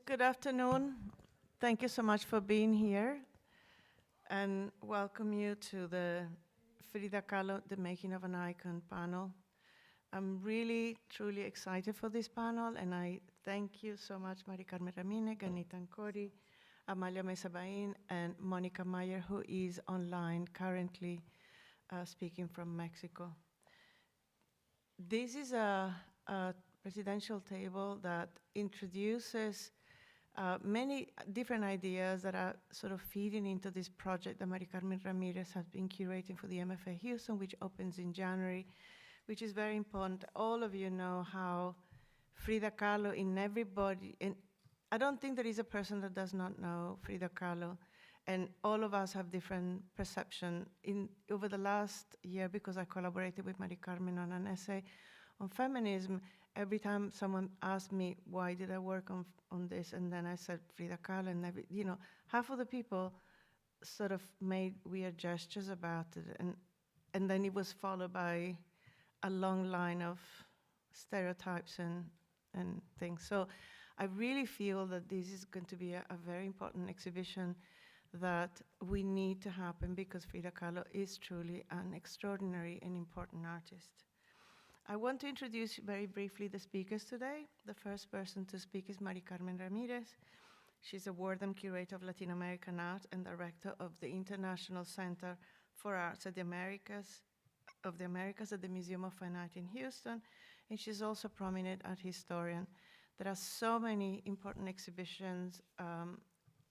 Good afternoon. Thank you so much for being here, and welcome you to the Frida Kahlo, The Making of an Icon panel. I'm really, truly excited for this panel, and I thank you so much, Mari Carmen Ramírez, Ganita Ancori, Amalia Mesabain, and Monica Mayer, who is online currently speaking from Mexico. This is a presidential table that introduces many different ideas that are sort of feeding into this project that Mari Carmen Ramírez has been curating for the MFA Houston, which opens in January, which is very important. All of you know how Frida Kahlo in everybody, and I don't think there is a person that does not know Frida Kahlo, and all of us have different perception. Over the last year, because I collaborated with Mari Carmen on an essay on feminism, every time someone asked me, why did I work on this? And then I said Frida Kahlo, and half of the people sort of made weird gestures about it. And then it was followed by a long line of stereotypes and things. So I really feel that this is going to be a very important exhibition that we need to happen, because Frida Kahlo is truly an extraordinary and important artist. I want to introduce very briefly the speakers today. The first person to speak is Mari Carmen Ramírez. She's a Wardham Curator of Latin American Art and Director of the International Center for Arts at the Americas at the Museum of Fine Art in Houston, and she's also a prominent art historian. There are so many important exhibitions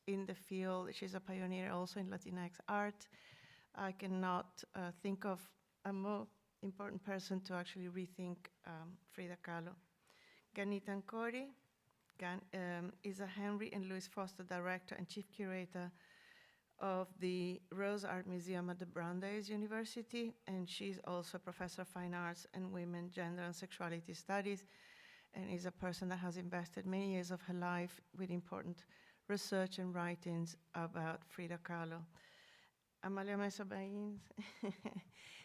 in the field. She's a pioneer also in Latinx art. I cannot think of a more important person to actually rethink Frida Kahlo. Ganita Ancori is a Henry and Louis Foster Director and Chief Curator of the Rose Art Museum at the Brandeis University, and she's also a Professor of Fine Arts and Women, Gender and Sexuality Studies, and is a person that has invested many years of her life with important research and writings about Frida Kahlo. Amalia Mesabain,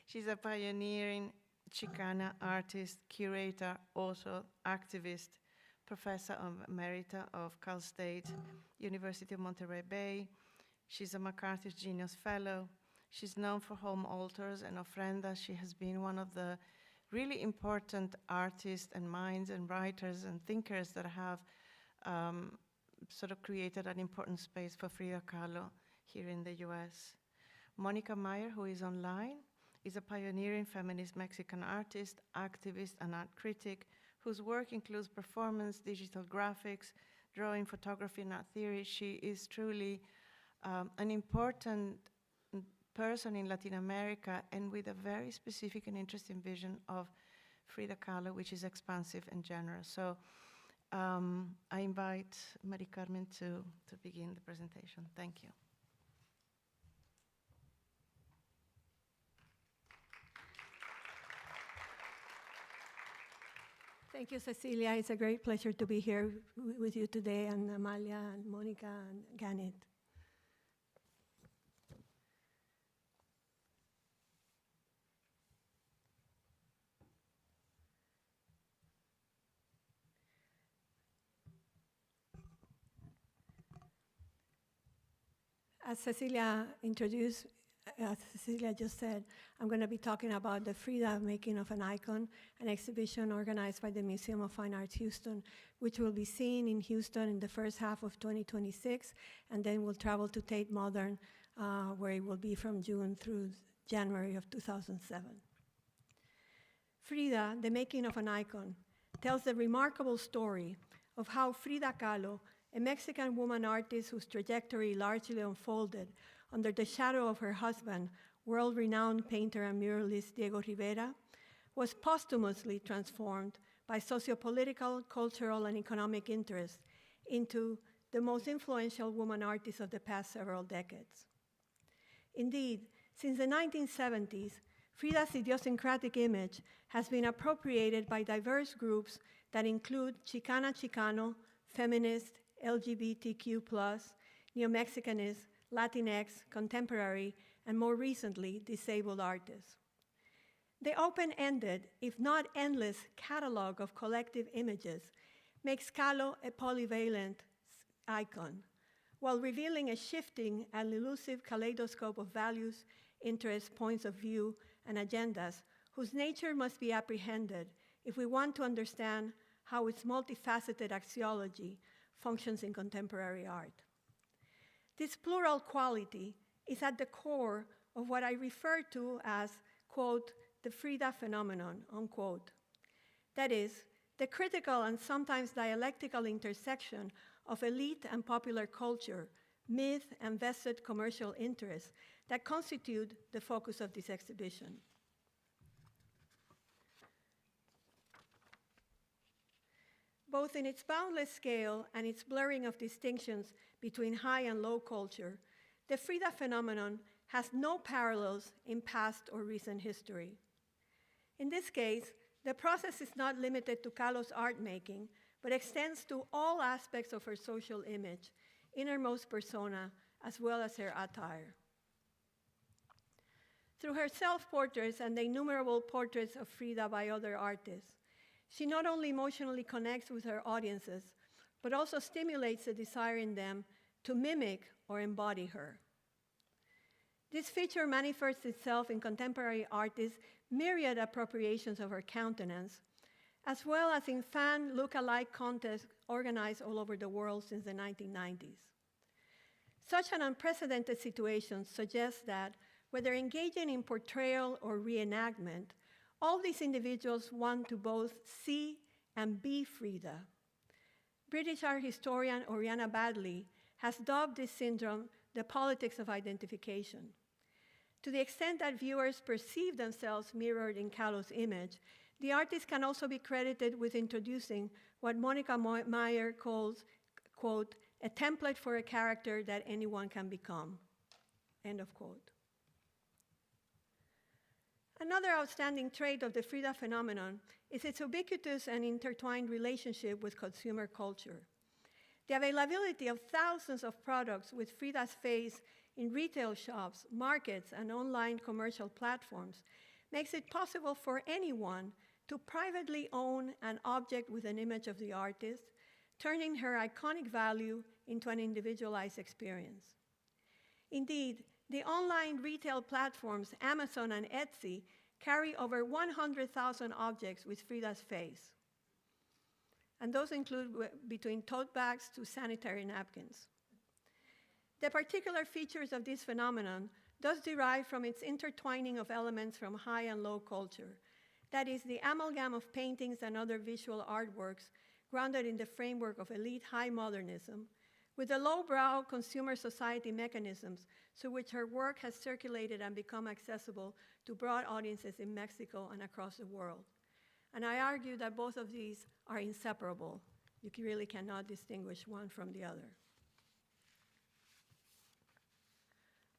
she's a pioneering Chicana artist, curator, also activist, professor emerita of Cal State University of Monterey Bay. She's a MacArthur Genius Fellow. She's known for home altars and ofrendas. She has been one of the really important artists and minds and writers and thinkers that have sort of created an important space for Frida Kahlo here in the US. Monica Mayer, who is online, is a pioneering feminist Mexican artist, activist, and art critic whose work includes performance, digital graphics, drawing, photography, and art theory. She is truly an important person in Latin America, and with a very specific and interesting vision of Frida Kahlo, which is expansive and generous. So I invite Mari Carmen to begin the presentation. Thank you. Thank you, Cecilia. It's a great pleasure to be here with you today, and Amalia and Monica and Ganit. As Cecilia just said, I'm going to be talking about the Frida Making of an Icon, an exhibition organized by the Museum of Fine Arts Houston, which will be seen in Houston in the first half of 2026, and then we'll travel to Tate Modern, where it will be from June through January of 2007. Frida, the Making of an Icon, tells the remarkable story of how Frida Kahlo, a Mexican woman artist whose trajectory largely unfolded under the shadow of her husband, world-renowned painter and muralist Diego Rivera, was posthumously transformed by sociopolitical, cultural, and economic interests into the most influential woman artist of the past several decades. Indeed, since the 1970s, Frida's idiosyncratic image has been appropriated by diverse groups that include Chicano, feminist, LGBTQ+, Neo-Mexicanist, Latinx, contemporary, and more recently, disabled artists. The open-ended, if not endless, catalog of collective images makes Kahlo a polyvalent icon, while revealing a shifting and elusive kaleidoscope of values, interests, points of view, and agendas whose nature must be apprehended if we want to understand how its multifaceted axiology functions in contemporary art. This plural quality is at the core of what I refer to as, quote, the Frida phenomenon, unquote. That is, the critical and sometimes dialectical intersection of elite and popular culture, myth, and vested commercial interests that constitute the focus of this exhibition. Both in its boundless scale and its blurring of distinctions between high and low culture, the Frida phenomenon has no parallels in past or recent history. In this case, the process is not limited to Kahlo's art making, but extends to all aspects of her social image, innermost persona, as well as her attire. Through her self-portraits and the innumerable portraits of Frida by other artists, she not only emotionally connects with her audiences, but also stimulates a desire in them to mimic or embody her. This feature manifests itself in contemporary artists' myriad appropriations of her countenance, as well as in fan look-alike contests organized all over the world since the 1990s. Such an unprecedented situation suggests that, whether engaging in portrayal or reenactment, all these individuals want to both see and be Frida. British art historian Oriana Badley has dubbed this syndrome the politics of identification. To the extent that viewers perceive themselves mirrored in Kahlo's image, the artist can also be credited with introducing what Monica Meyer calls, quote, a template for a character that anyone can become, end of quote. Another outstanding trait of the Frida phenomenon is its ubiquitous and intertwined relationship with consumer culture. The availability of thousands of products with Frida's face in retail shops, markets, and online commercial platforms makes it possible for anyone to privately own an object with an image of the artist, turning her iconic value into an individualized experience. Indeed, the online retail platforms Amazon and Etsy carry over 100,000 objects with Frida's face. And those include between tote bags to sanitary napkins. The particular features of this phenomenon does derive from its intertwining of elements from high and low culture. That is, the amalgam of paintings and other visual artworks grounded in the framework of elite high modernism, with the lowbrow consumer society mechanisms through which her work has circulated and become accessible to broad audiences in Mexico and across the world. And I argue that both of these are inseparable. You really cannot distinguish one from the other.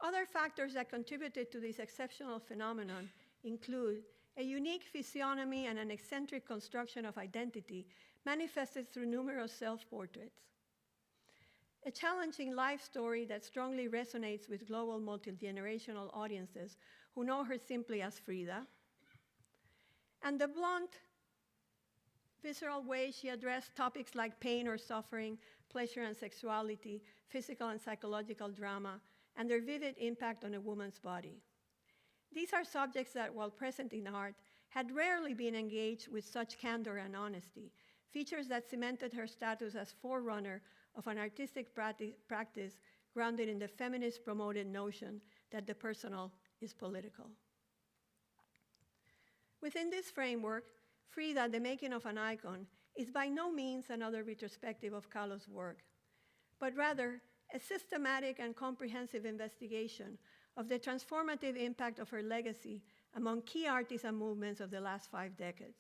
Other factors that contributed to this exceptional phenomenon include a unique physiognomy and an eccentric construction of identity manifested through numerous self-portraits, a challenging life story that strongly resonates with global multi-generational audiences who know her simply as Frida, and the blunt, visceral way she addressed topics like pain or suffering, pleasure and sexuality, physical and psychological drama, and their vivid impact on a woman's body. These are subjects that, while present in art, had rarely been engaged with such candor and honesty, features that cemented her status as forerunner of an artistic practice grounded in the feminist-promoted notion that the personal is political. Within this framework, Frida, the making of an icon, is by no means another retrospective of Kahlo's work, but rather a systematic and comprehensive investigation of the transformative impact of her legacy among key artists and movements of the last 5 decades.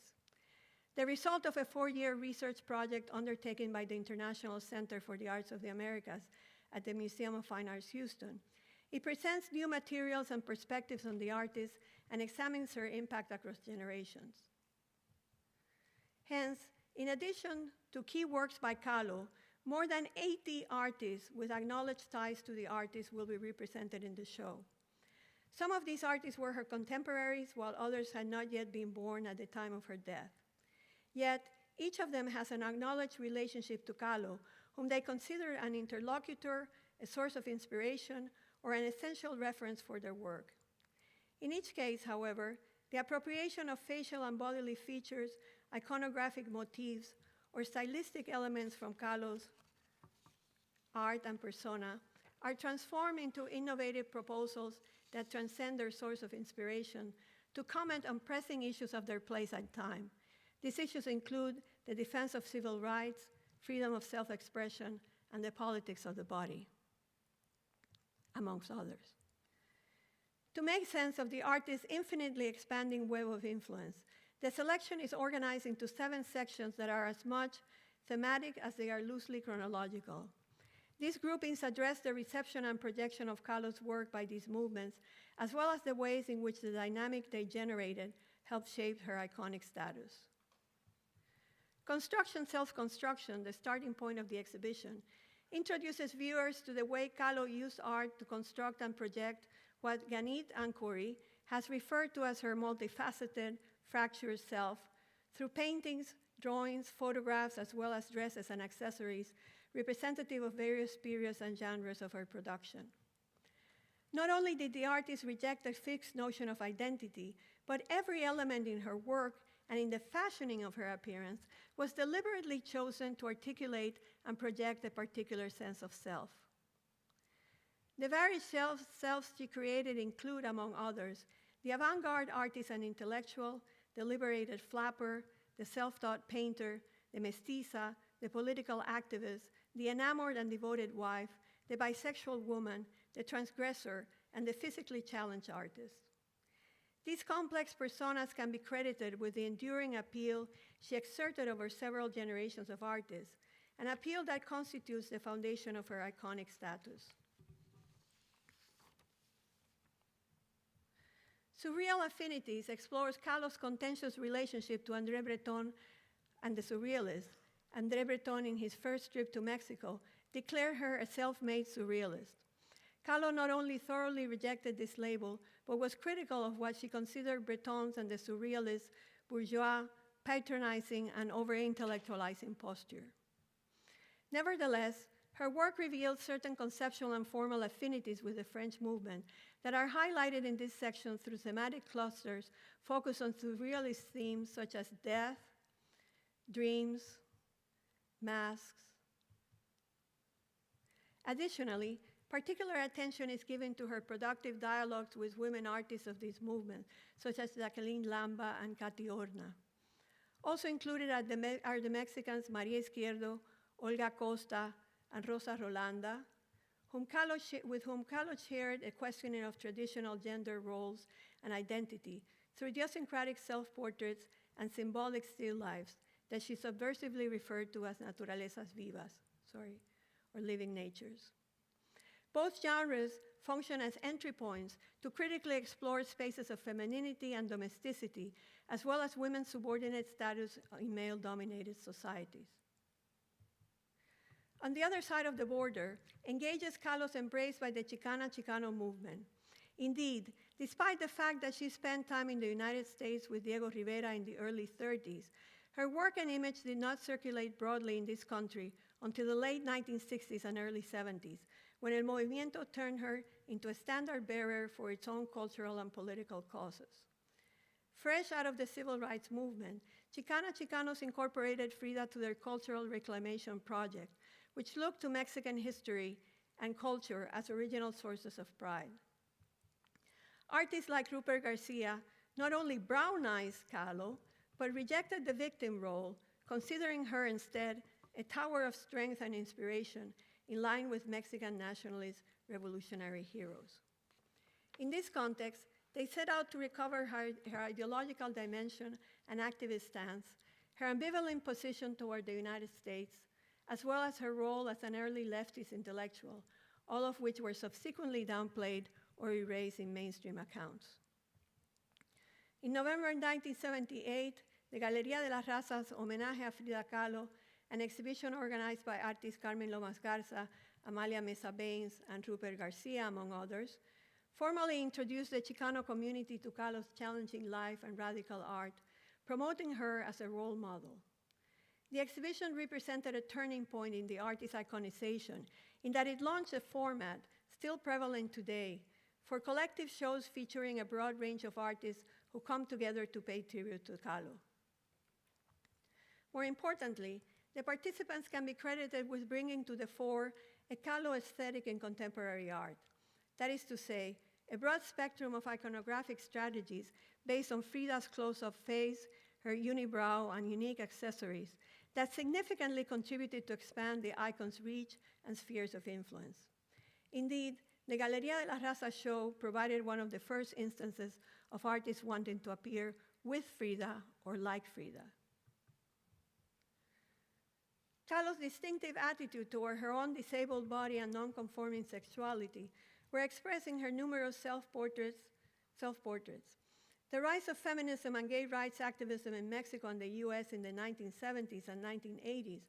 The result of a 4-year research project undertaken by the International Center for the Arts of the Americas at the Museum of Fine Arts, Houston, it presents new materials and perspectives on the artist and examines her impact across generations. Hence, in addition to key works by Kahlo, more than 80 artists with acknowledged ties to the artist will be represented in the show. Some of these artists were her contemporaries, while others had not yet been born at the time of her death. Yet, Each of them has an acknowledged relationship to Kahlo, whom they consider an interlocutor, a source of inspiration, or an essential reference for their work. In each case, however, the appropriation of facial and bodily features, iconographic motifs, or stylistic elements from Kahlo's art and persona are transformed into innovative proposals that transcend their source of inspiration to comment on pressing issues of their place and time. These issues include the defense of civil rights, freedom of self-expression, and the politics of the body, amongst others. To make sense of the artist's infinitely expanding web of influence, the selection is organized into 7 sections that are as much thematic as they are loosely chronological. These groupings address the reception and projection of Kahlo's work by these movements, as well as the ways in which the dynamic they generated helped shape her iconic status. Construction, Self-Construction, the starting point of the exhibition, introduces viewers to the way Kahlo used art to construct and project what Ganit Ankouri has referred to as her multifaceted, fractured self through paintings, drawings, photographs, as well as dresses and accessories representative of various periods and genres of her production. Not only did the artist reject a fixed notion of identity, but every element in her work and in the fashioning of her appearance was deliberately chosen to articulate and project a particular sense of self. The various selves she created include, among others, the avant-garde artist and intellectual, the liberated flapper, the self-taught painter, the mestiza, the political activist, the enamored and devoted wife, the bisexual woman, the transgressor, and the physically challenged artist. These complex personas can be credited with the enduring appeal she exerted over several generations of artists, an appeal that constitutes the foundation of her iconic status. Surreal Affinities explores Kahlo's contentious relationship to André Breton and the Surrealists. André Breton, in his first trip to Mexico, declared her a self-made surrealist. Kahlo not only thoroughly rejected this label, but was critical of what she considered Breton's and the Surrealists' bourgeois, patronizing, and over-intellectualizing posture. Nevertheless, her work revealed certain conceptual and formal affinities with the French movement that are highlighted in this section through thematic clusters focused on surrealist themes such as death, dreams, masks. Additionally, particular attention is given to her productive dialogues with women artists of this movement, such as Jacqueline Lamba and Katy Horna. Also included are the Mexicans Maria Izquierdo, Olga Costa, and Rosa Rolanda, with whom Kahlo shared a questioning of traditional gender roles and identity through idiosyncratic self-portraits and symbolic still lifes that she subversively referred to as naturalezas vivas, or living natures. Both genres function as entry points to critically explore spaces of femininity and domesticity, as well as women's subordinate status in male-dominated societies. On the other side of the border engages Kahlo's embrace by the Chicano movement. Indeed, despite the fact that she spent time in the United States with Diego Rivera in the early 30s, her work and image did not circulate broadly in this country until the late 1960s and early 70s, when El Movimiento turned her into a standard bearer for its own cultural and political causes. Fresh out of the civil rights movement, Chicanos incorporated Frida to their cultural reclamation project, which looked to Mexican history and culture as original sources of pride. Artists like Rupert Garcia not only brownized Kahlo, but rejected the victim role, considering her instead a tower of strength and inspiration in line with Mexican nationalist revolutionary heroes. In this context, they set out to recover her ideological dimension and activist stance, her ambivalent position toward the United States, as well as her role as an early leftist intellectual, all of which were subsequently downplayed or erased in mainstream accounts. In November 1978, the Galería de las Razas Homenaje a Frida Kahlo, an exhibition organized by artists Carmen Lomas Garza, Amalia Mesa Baines, and Rupert Garcia, among others, formally introduced the Chicano community to Kahlo's challenging life and radical art, promoting her as a role model. The exhibition represented a turning point in the artist's iconization in that it launched a format still prevalent today for collective shows featuring a broad range of artists who come together to pay tribute to Kahlo. More importantly, the participants can be credited with bringing to the fore a Kahlo aesthetic in contemporary art. That is to say, a broad spectrum of iconographic strategies based on Frida's close-up face, her unibrow, and unique accessories that significantly contributed to expand the icon's reach and spheres of influence. Indeed, the Galería de la Raza show provided one of the first instances of artists wanting to appear with Frida or like Frida. Kahlo's distinctive attitude toward her own disabled body and non-conforming sexuality were expressed in her numerous self-portraits. The rise of feminism and gay rights activism in Mexico and the US in the 1970s and 1980s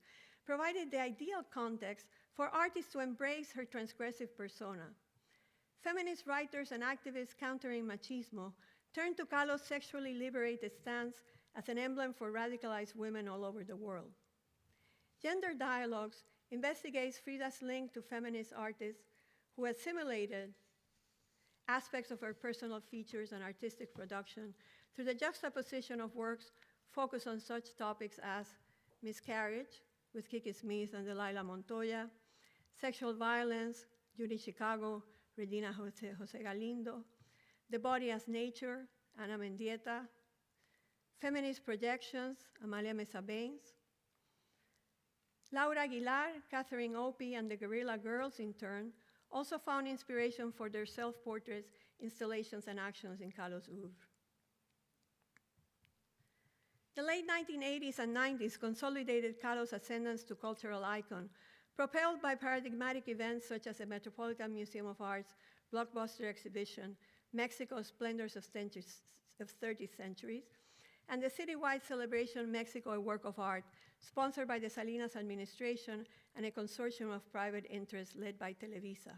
provided the ideal context for artists to embrace her transgressive persona. Feminist writers and activists countering machismo turned to Kahlo's sexually liberated stance as an emblem for radicalized women all over the world. Gender Dialogues investigates Frida's link to feminist artists who assimilated aspects of her personal features and artistic production through the juxtaposition of works focused on such topics as miscarriage, with Kiki Smith and Delilah Montoya, sexual violence, Judy Chicago, Regina Jose Galindo, the body as nature, Ana Mendieta, feminist projections, Amalia Mesa Baines, Laura Aguilar, Catherine Opie, and the Guerrilla Girls, in turn, also found inspiration for their self-portraits, installations, and actions in Kahlo's oeuvre. The late 1980s and 90s consolidated Kahlo's ascendance to cultural icon, propelled by paradigmatic events such as the Metropolitan Museum of Art's blockbuster exhibition, Mexico's Splendors of 30 Centuries, and the citywide celebration, Mexico, a Work of Art, sponsored by the Salinas administration and a consortium of private interests led by Televisa.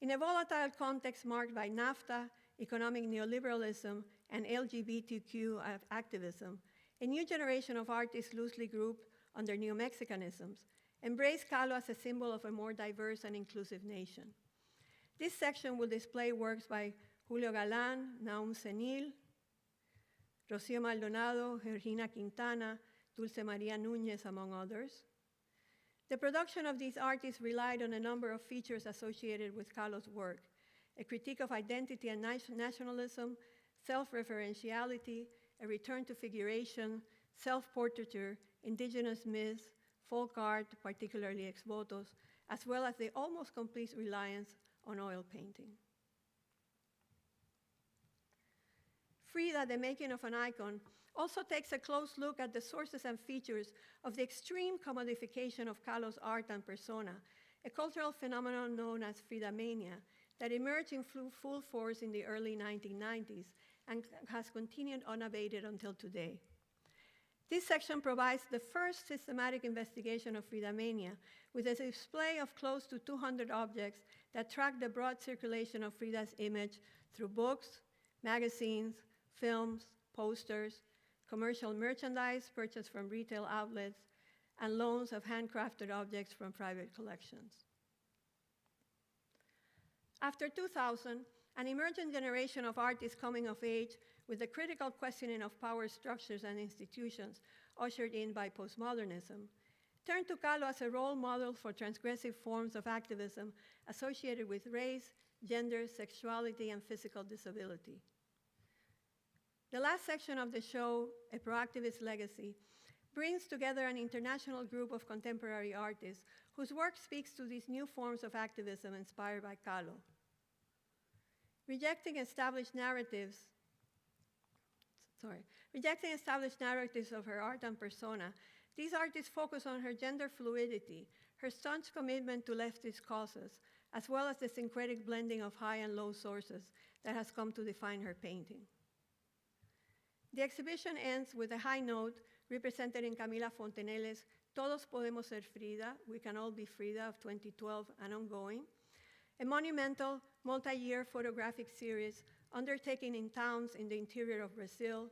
In a volatile context marked by NAFTA, economic neoliberalism, and LGBTQ activism, a new generation of artists loosely grouped under neo-Mexicanisms embraced Kahlo as a symbol of a more diverse and inclusive nation. This section will display works by Julio Galán, Naum Senil, Rocío Maldonado, Georgina Quintana, Dulce María Núñez, among others. The production of these artists relied on a number of features associated with Kahlo's work: a critique of identity and nationalism, self-referentiality, a return to figuration, self-portraiture, indigenous myths, folk art, particularly ex-votos, as well as the almost complete reliance on oil painting. Frida, the Making of an Icon, also takes a close look at the sources and features of the extreme commodification of Kahlo's art and persona, a cultural phenomenon known as Fridamania that emerged in full force in the early 1990s and has continued unabated until today. This section provides the first systematic investigation of Fridamania with a display of close to 200 objects that track the broad circulation of Frida's image through books, magazines, films, posters, commercial merchandise purchased from retail outlets, and loans of handcrafted objects from private collections. After 2000, an emergent generation of artists coming of age with the critical questioning of power structures and institutions ushered in by postmodernism turned to Kahlo as a role model for transgressive forms of activism associated with race, gender, sexuality, and physical disability. The last section of the show, A Proactivist Legacy, brings together an international group of contemporary artists whose work speaks to these new forms of activism inspired by Kahlo. Rejecting established narratives of her art and persona, these artists focus on her gender fluidity, her staunch commitment to leftist causes, as well as the syncretic blending of high and low sources that has come to define her painting. The exhibition ends with a high note represented in Camila Fontenelle's Todos Podemos Ser Frida, We Can All Be Frida of 2012 and ongoing, a monumental multi-year photographic series undertaken in towns in the interior of Brazil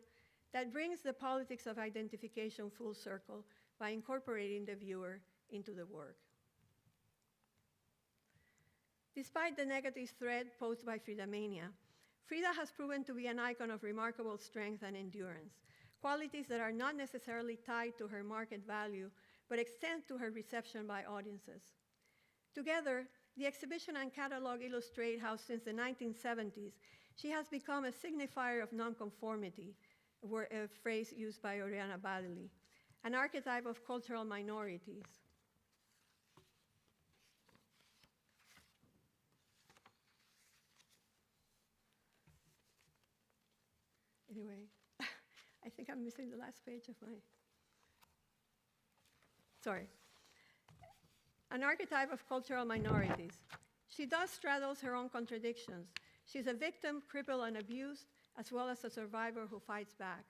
that brings the politics of identification full circle by incorporating the viewer into the work. Despite the negative threat posed by Fridamania, Frida has proven to be an icon of remarkable strength and endurance, qualities that are not necessarily tied to her market value, but extend to her reception by audiences. Together, the exhibition and catalog illustrate how since the 1970s, she has become a signifier of nonconformity, a phrase used by Oriana Baddeley, an archetype of cultural minorities. Anyway, I think I'm missing the last page of my, sorry. An archetype of cultural minorities. She thus straddles her own contradictions. She's a victim, crippled, and abused, as well as a survivor who fights back.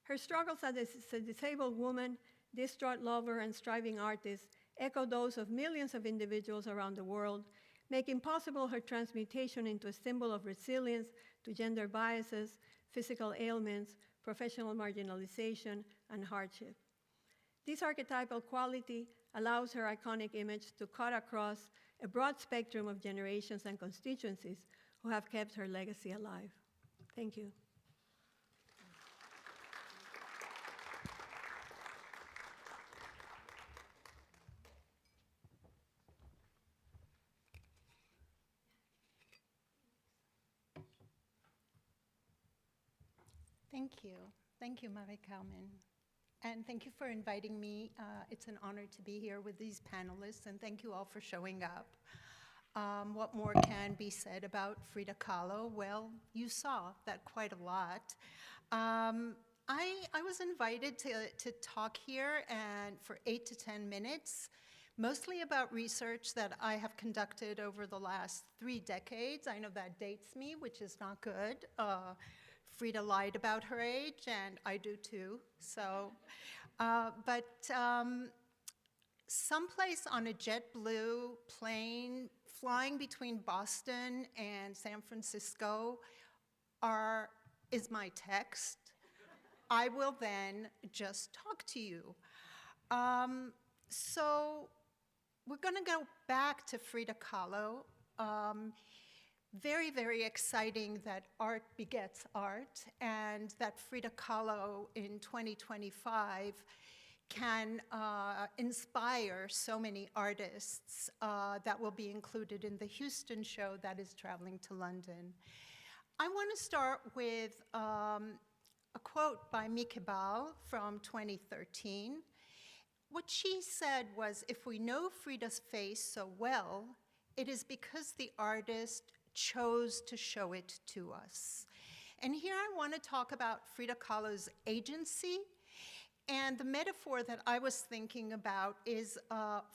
Her struggles as a disabled woman, distraught lover, and striving artist echo those of millions of individuals around the world, making possible her transmutation into a symbol of resilience to gender biases, physical ailments, professional marginalization, and hardship. This archetypal quality allows her iconic image to cut across a broad spectrum of generations and constituencies who have kept her legacy alive. Thank you. Thank you. Thank you, Mari Carmen. And thank you for inviting me. It's an honor to be here with these panelists, and thank you all for showing up. What more can be said about Frida Kahlo? Well, you saw that quite a lot. I was invited to talk here and for 8 to 10 minutes, mostly about research that I have conducted over the last 3 decades. I know that dates me, which is not good. Frida lied about her age, and I do too. So, someplace on a JetBlue plane flying between Boston and San Francisco is my text. I will then just talk to you. So we're going to go back to Frida Kahlo. Very, very exciting that art begets art, and that Frida Kahlo in 2025 can inspire so many artists that will be included in the Houston show that is traveling to London. I want to start with a quote by Mikebal from 2013. What she said was, "If we know Frida's face so well, it is because the artist chose to show it to us." And here I want to talk about Frida Kahlo's agency, and the metaphor that I was thinking about is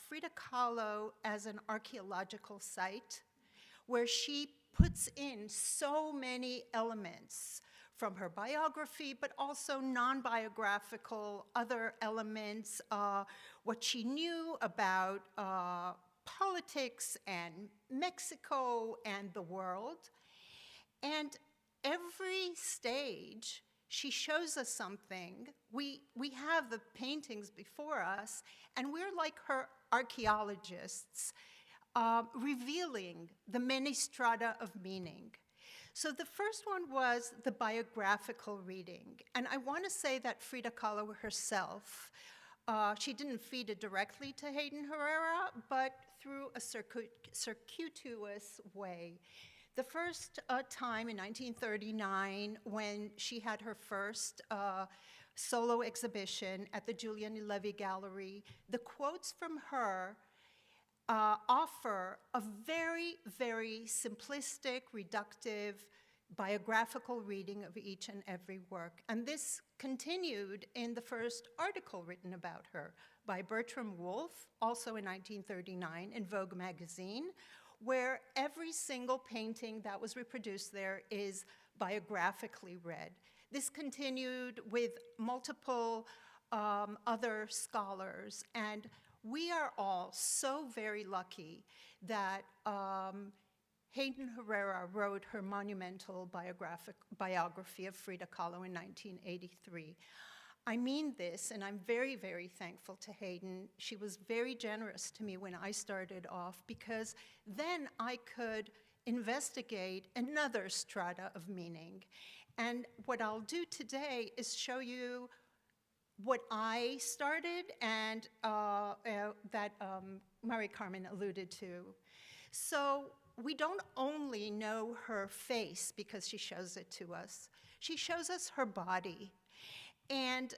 Frida Kahlo as an archaeological site where she puts in so many elements from her biography, but also non-biographical other elements, what she knew about politics and Mexico and the world. And every stage, she shows us something. We have the paintings before us, and we're like her archaeologists, revealing the many strata of meaning. So the first one was the biographical reading. And I want to say that Frida Kahlo herself, she didn't feed it directly to Hayden Herrera, but through a circuitous way. The first time in 1939, when she had her first solo exhibition at the Julian Levy Gallery, the quotes from her offer a very, very simplistic, reductive, biographical reading of each and every work. And this continued in the first article written about her by Bertram Wolfe, also in 1939 in Vogue magazine, where every single painting that was reproduced there is biographically read. This continued with multiple other scholars, and we are all so very lucky that Hayden Herrera wrote her monumental biography of Frida Kahlo in 1983. I mean this, and I'm very, very thankful to Hayden. She was very generous to me when I started off, because then I could investigate another strata of meaning. And what I'll do today is show you what I started and that Mari Carmen alluded to. So we don't only know her face because she shows it to us. She shows us her body. And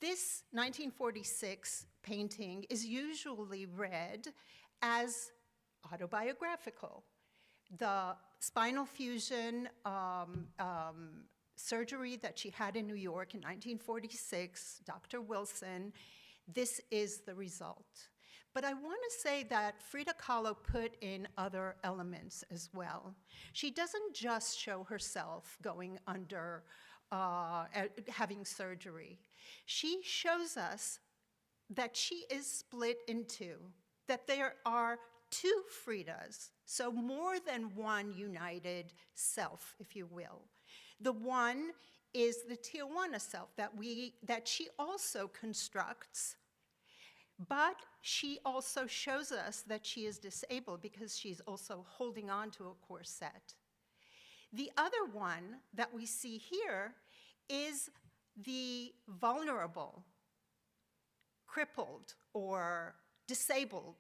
this 1946 painting is usually read as autobiographical. The spinal fusion surgery that she had in New York in 1946, Dr. Wilson, this is the result. But I want to say that Frida Kahlo put in other elements as well. She doesn't just show herself going under, having surgery. She shows us that she is split in two, that there are two Fridas, so more than one united self, if you will. The one is the Tehuana self that she also constructs, but she also shows us that she is disabled because she's also holding on to a corset. The other one that we see here is the vulnerable, crippled, or disabled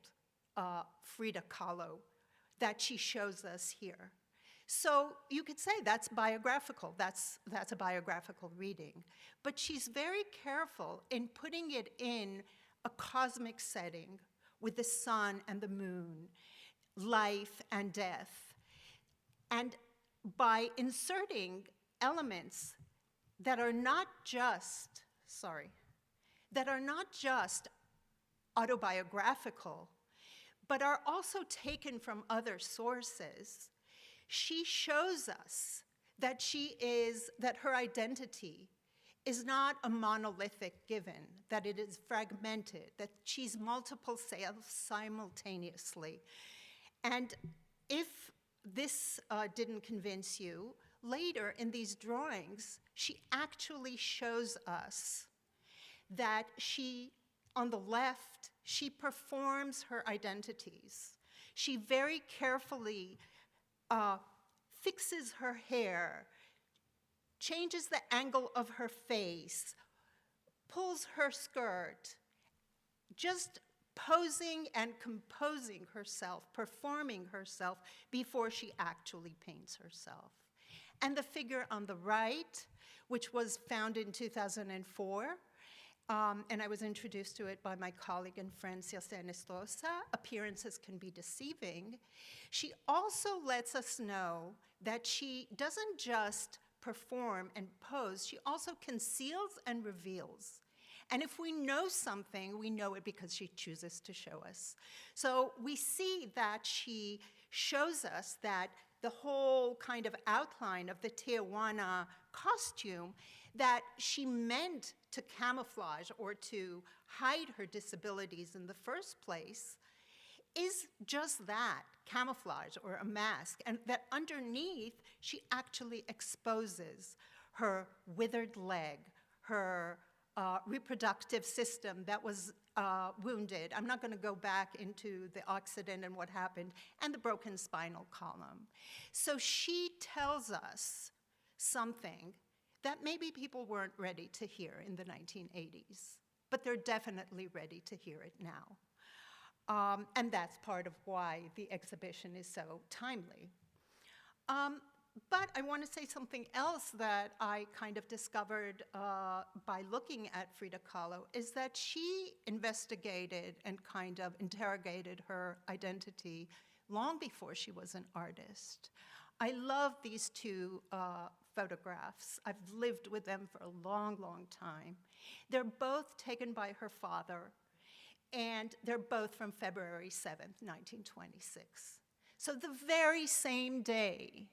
Frida Kahlo that she shows us here. So you could say that's biographical, that's a biographical reading. But she's very careful in putting it in a cosmic setting with the sun and the moon, life and death. And by inserting elements that are not just, autobiographical, but are also taken from other sources, she shows us that that her identity is not a monolithic given, that it is fragmented, that she's multiple selves simultaneously. And if this didn't convince you, later in these drawings, she actually shows us that on the left, she performs her identities. She very carefully fixes her hair, changes the angle of her face, pulls her skirt, just posing and composing herself, performing herself before she actually paints herself. And the figure on the right, which was found in 2004, and I was introduced to it by my colleague and friend Circe Nestosa, Appearances Can Be Deceiving. She also lets us know that she doesn't just perform and pose, she also conceals and reveals. And if we know something, we know it because she chooses to show us. So we see that she shows us that the whole kind of outline of the Tehuana costume that she meant to camouflage or to hide her disabilities in the first place is just that, camouflage or a mask, and that underneath she actually exposes her withered leg, her reproductive system that was wounded. I'm not going to go back into the accident and what happened, and the broken spinal column. So she tells us something that maybe people weren't ready to hear in the 1980s, but they're definitely ready to hear it now. And that's part of why the exhibition is so timely. But I want to say something else that I kind of discovered by looking at Frida Kahlo, is that she investigated and kind of interrogated her identity long before she was an artist. I love these two photographs. I've lived with them for a long, long time. They're both taken by her father, and they're both from February 7th, 1926. So the very same day,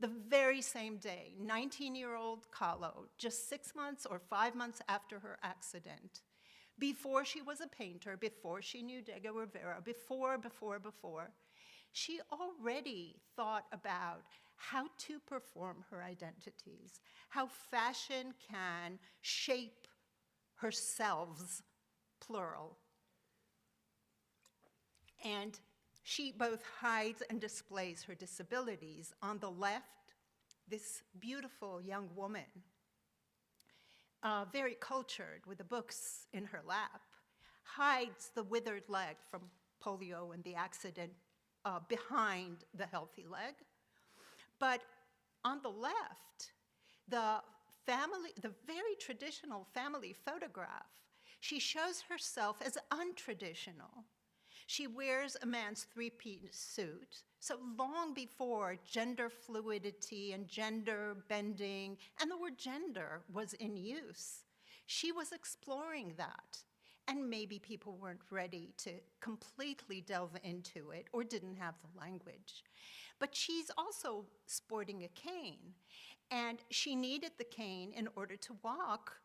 19-year-old Kahlo, just 6 months or 5 months after her accident, before she was a painter, before she knew Diego Rivera, before, she already thought about how to perform her identities, how fashion can shape herselves, plural. And she both hides and displays her disabilities. On the left, this beautiful young woman, very cultured with the books in her lap, hides the withered leg from polio and the accident behind the healthy leg. But on the left, the very traditional family photograph, she shows herself as untraditional. She wears a man's three-piece suit, so long before gender fluidity and gender bending and the word gender was in use. She was exploring that, and maybe people weren't ready to completely delve into it or didn't have the language. But she's also sporting a cane, and she needed the cane in order to walk,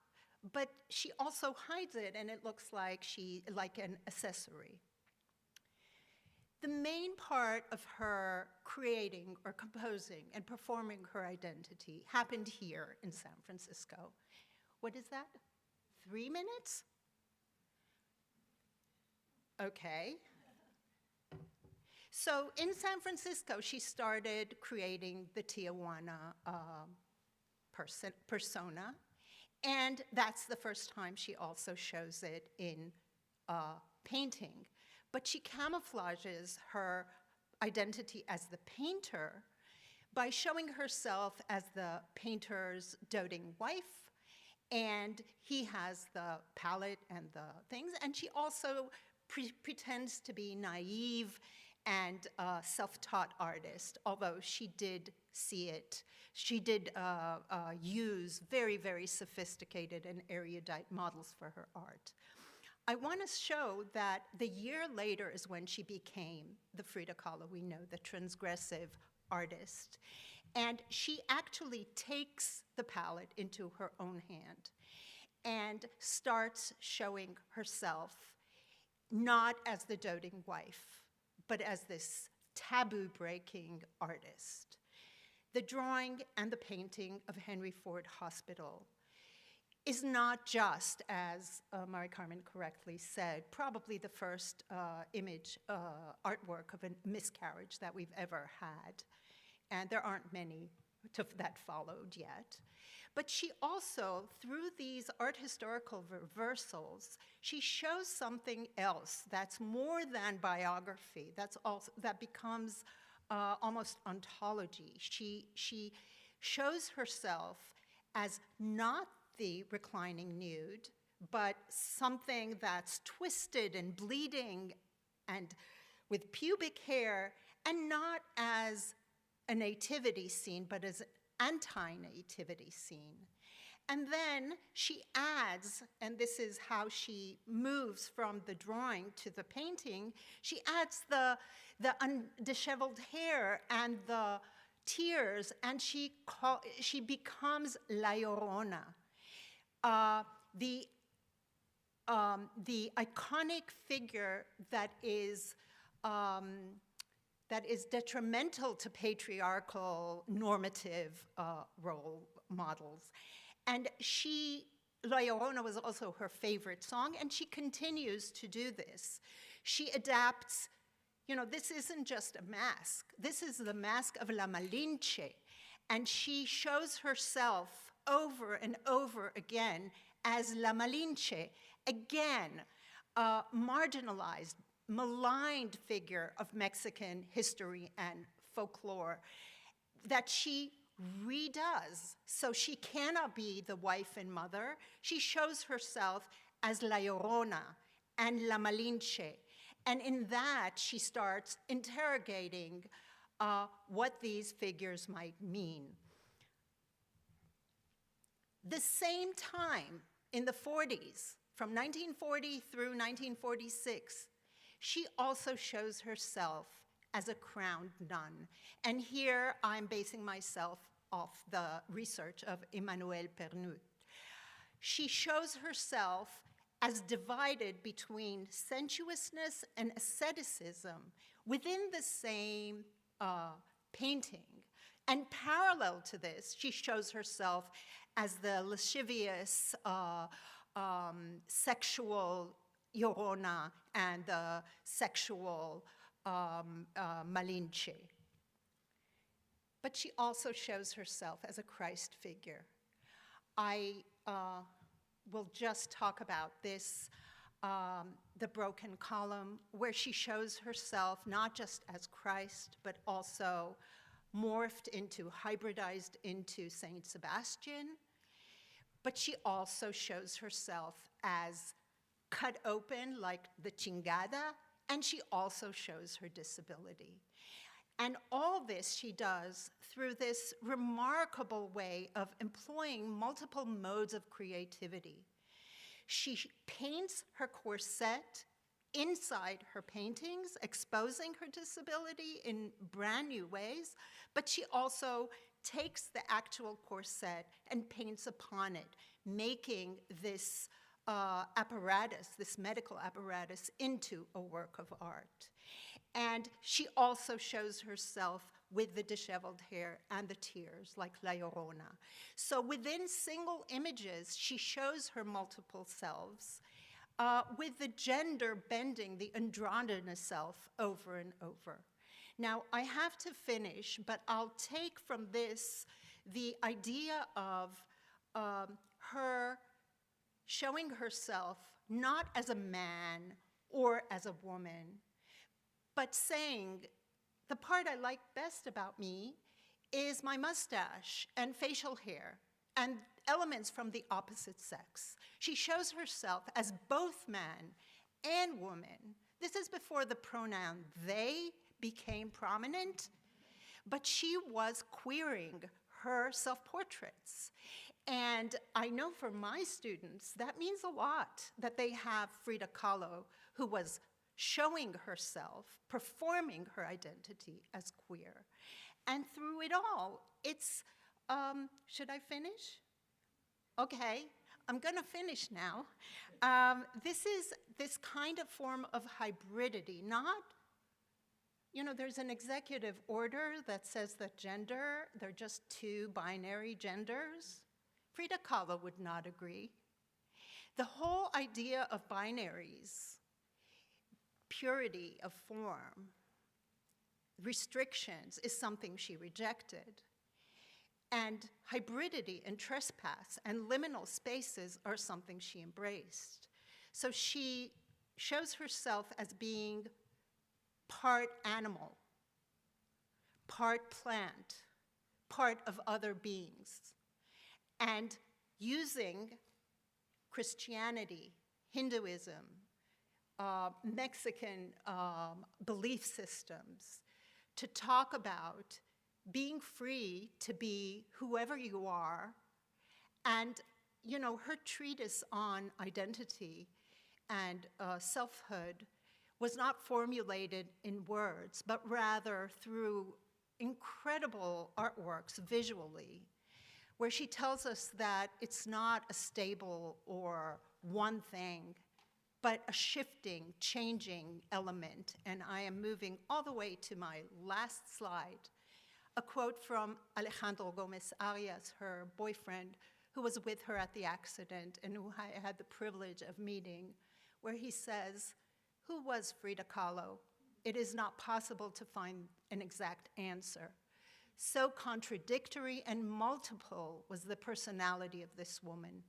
but she also hides it, and it looks like an accessory. The main part of her creating or composing and performing her identity happened here in San Francisco. What is that? 3 minutes? Okay. So in San Francisco, she started creating the Tehuana persona, and that's the first time she also shows it in painting. But she camouflages her identity as the painter by showing herself as the painter's doting wife, and he has the palette and the things, and she also pretends to be naive and a self-taught artist, although she did see it. She did use very, very sophisticated and erudite models for her art. I want to show that the year later is when she became the Frida Kahlo we know, the transgressive artist. And she actually takes the palette into her own hand and starts showing herself not as the doting wife, but as this taboo-breaking artist. The drawing and the painting of Henry Ford Hospital is not just, as Mari Carmen correctly said, probably the first image, artwork of a miscarriage that we've ever had. And there aren't many that followed yet. But she also, through these art historical reversals, she shows something else that's more than biography, that becomes almost ontology. She shows herself as not the reclining nude, but something that's twisted and bleeding and with pubic hair, and not as a nativity scene, but as an anti-nativity scene. And then she adds, and this is how she moves from the drawing to the painting, she adds the disheveled hair and the tears, and she becomes La Llorona. The iconic figure that is detrimental to patriarchal normative role models. And La Llorona was also her favorite song, and she continues to do this. She adapts, this isn't just a mask. This is the mask of La Malinche, and she shows herself over and over again as La Malinche, again, a marginalized, maligned figure of Mexican history and folklore that she redoes. So she cannot be the wife and mother. She shows herself as La Llorona and La Malinche. And in that, she starts interrogating what these figures might mean. The same time, in the 40s, from 1940 through 1946, she also shows herself as a crowned nun. And here I'm basing myself off the research of Emmanuel Pernut. She shows herself as divided between sensuousness and asceticism within the same painting. And parallel to this, she shows herself as the lascivious, sexual Llorona and the sexual Malinche. But she also shows herself as a Christ figure. I will just talk about this, the broken column, where she shows herself not just as Christ, but also morphed into, hybridized into Saint Sebastian. But she also shows herself as cut open like the chingada, and she also shows her disability. And all this she does through this remarkable way of employing multiple modes of creativity. She paints her corset inside her paintings, exposing her disability in brand new ways, but she also takes the actual corset and paints upon it, making this apparatus, this medical apparatus, into a work of art. And she also shows herself with the disheveled hair and the tears, like La Llorona. So within single images, she shows her multiple selves, with the gender bending the androgynous self over and over. Now, I have to finish, but I'll take from this the idea of her showing herself not as a man or as a woman, but saying, the part I like best about me is my mustache and facial hair and elements from the opposite sex. She shows herself as both man and woman. This is before the pronoun they became prominent, but she was queering her self-portraits. And I know for my students, that means a lot, that they have Frida Kahlo, who was showing herself, performing her identity as queer. And through it all, it's, should I finish? Okay, I'm gonna finish now. This is this kind of form of hybridity, not, you know, there's an executive order that says that gender, they're just two binary genders. Frida Kahlo would not agree. The whole idea of binaries, purity of form, restrictions is something she rejected. And hybridity and trespass and liminal spaces are something she embraced. So she shows herself as being part animal, part plant, part of other beings, and using Christianity, Hinduism, Mexican belief systems to talk about being free to be whoever you are. And, you know, her treatise on identity and selfhood was not formulated in words, but rather through incredible artworks visually, where she tells us that it's not a stable or one thing, but a shifting, changing element. And I am moving all the way to my last slide. A quote from Alejandro Gomez Arias, her boyfriend, who was with her at the accident and who I had the privilege of meeting, where he says, "Who was Frida Kahlo? It is not possible to find an exact answer. So contradictory and multiple was the personality of this woman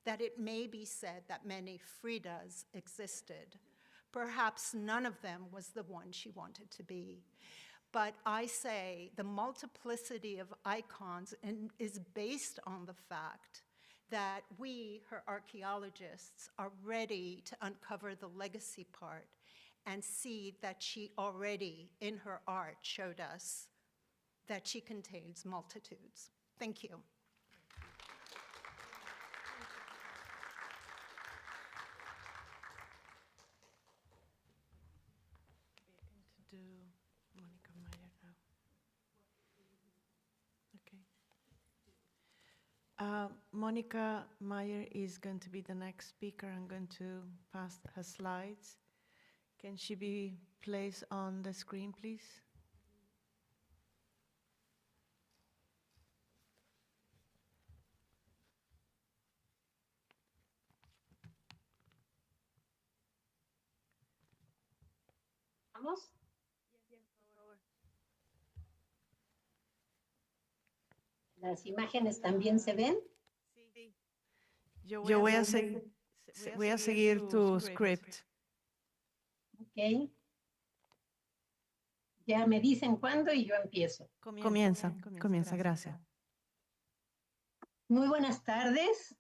that it may be said that many Fridas existed. Perhaps none of them was the one she wanted to be. But I say the multiplicity of icons is based on the fact that we, her archaeologists, are ready to uncover the legacy part and see that she already, in her art, showed us that she contains multitudes." Thank you. To do Monica Meyer now. Okay. Monica Meyer is going to be the next speaker. I'm going to pass her slides. Can she be placed on the screen, please? ¿Vamos? ¿Las imágenes también se ven? Yo voy a seguir tu script. Ok. Ya me dicen cuándo y yo empiezo. Comienza, gracias. Muy buenas tardes.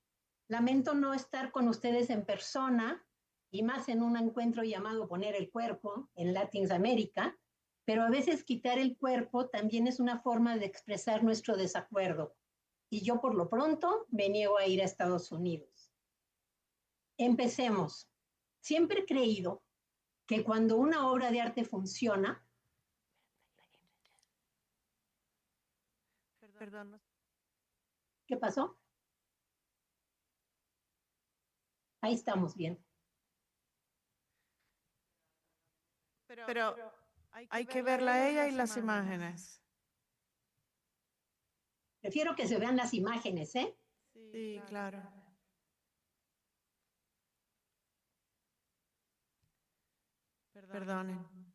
Lamento no estar con ustedes en persona y más en un encuentro llamado Poner el Cuerpo en Latinoamérica, pero a veces quitar el cuerpo también es una forma de expresar nuestro desacuerdo. Y yo por lo pronto me niego a ir a Estados Unidos. Empecemos. Siempre he creído que cuando una obra de arte funciona, Perdón. ¿qué pasó? Ahí estamos bien. Pero hay que verla a ella y las imágenes. Prefiero que se vean las imágenes, ¿eh? Sí, claro. Perdonen.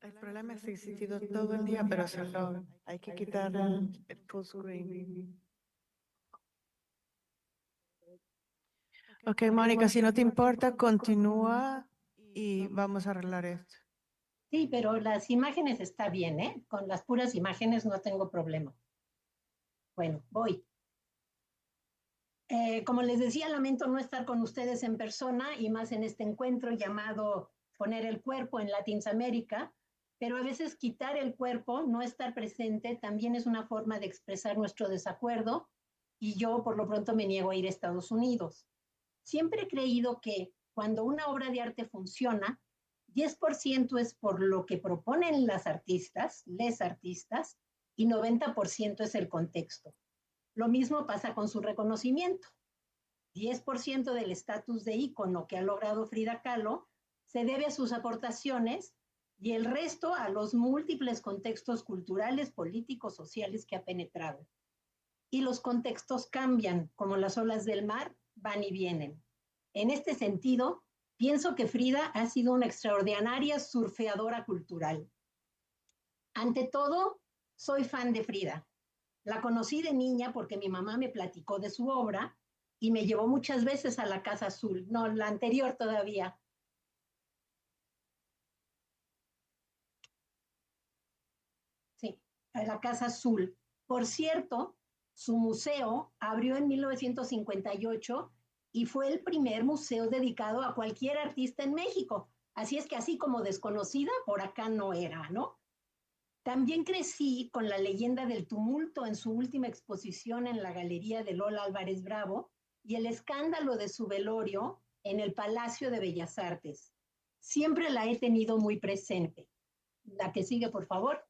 El problema es que he existido todo el día, pero solo hay que quitar el full screen. Ok, Mónica, si no te importa, continúa y vamos a arreglar esto. Sí, pero las imágenes está bien, ¿eh? Con las puras imágenes no tengo problema. Bueno, voy. Como les decía, lamento no estar con ustedes en persona y más en este encuentro llamado Poner el Cuerpo en Latinoamérica, pero a veces quitar el cuerpo, no estar presente, también es una forma de expresar nuestro desacuerdo y yo por lo pronto me niego a ir a Estados Unidos. Siempre he creído que cuando una obra de arte funciona, 10% es por lo que proponen las artistas, les artistas, y 90% es el contexto. Lo mismo pasa con su reconocimiento. 10% del estatus de ícono que ha logrado Frida Kahlo se debe a sus aportaciones y el resto a los múltiples contextos culturales, políticos, sociales que ha penetrado. Y los contextos cambian, como las olas del mar van y vienen. En este sentido, pienso que Frida ha sido una extraordinaria surfeadora cultural. Ante todo, soy fan de Frida. La conocí de niña porque mi mamá me platicó de su obra y me llevó muchas veces a la Casa Azul. No, la anterior todavía. Sí, a la Casa Azul. Por cierto, su museo abrió en 1958 y fue el primer museo dedicado a cualquier artista en México. Así es que así como desconocida, por acá no era, ¿no? También crecí con la leyenda del tumulto en su última exposición en la Galería de Lola Álvarez Bravo y el escándalo de su velorio en el Palacio de Bellas Artes. Siempre la he tenido muy presente. La que sigue, por favor.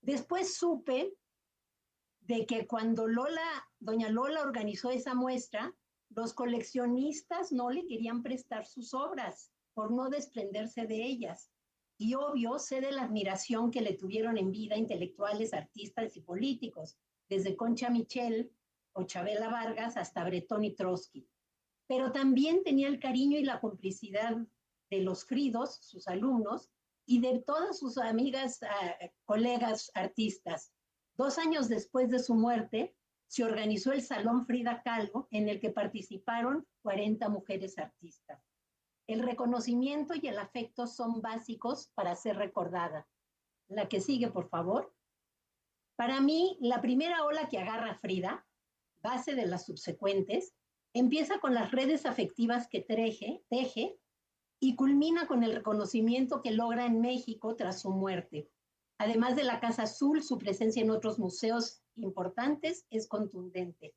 Después supe de que cuando doña Lola organizó esa muestra, los coleccionistas no le querían prestar sus obras por no desprenderse de ellas. Y obvio, sé de la admiración que le tuvieron en vida intelectuales, artistas y políticos, desde Concha Michel o Chabela Vargas hasta Bretón y Trotsky. Pero también tenía el cariño y la complicidad de los Fridos, sus alumnos, y de todas sus amigas, colegas artistas. 2 años después de su muerte, se organizó el Salón Frida Kahlo, en el que participaron 40 mujeres artistas. El reconocimiento y el afecto son básicos para ser recordada. La que sigue, por favor. Para mí, la primera ola que agarra Frida, base de las subsecuentes, empieza con las redes afectivas que teje y culmina con el reconocimiento que logra en México tras su muerte. Además de la Casa Azul, su presencia en otros museos importantes es contundente.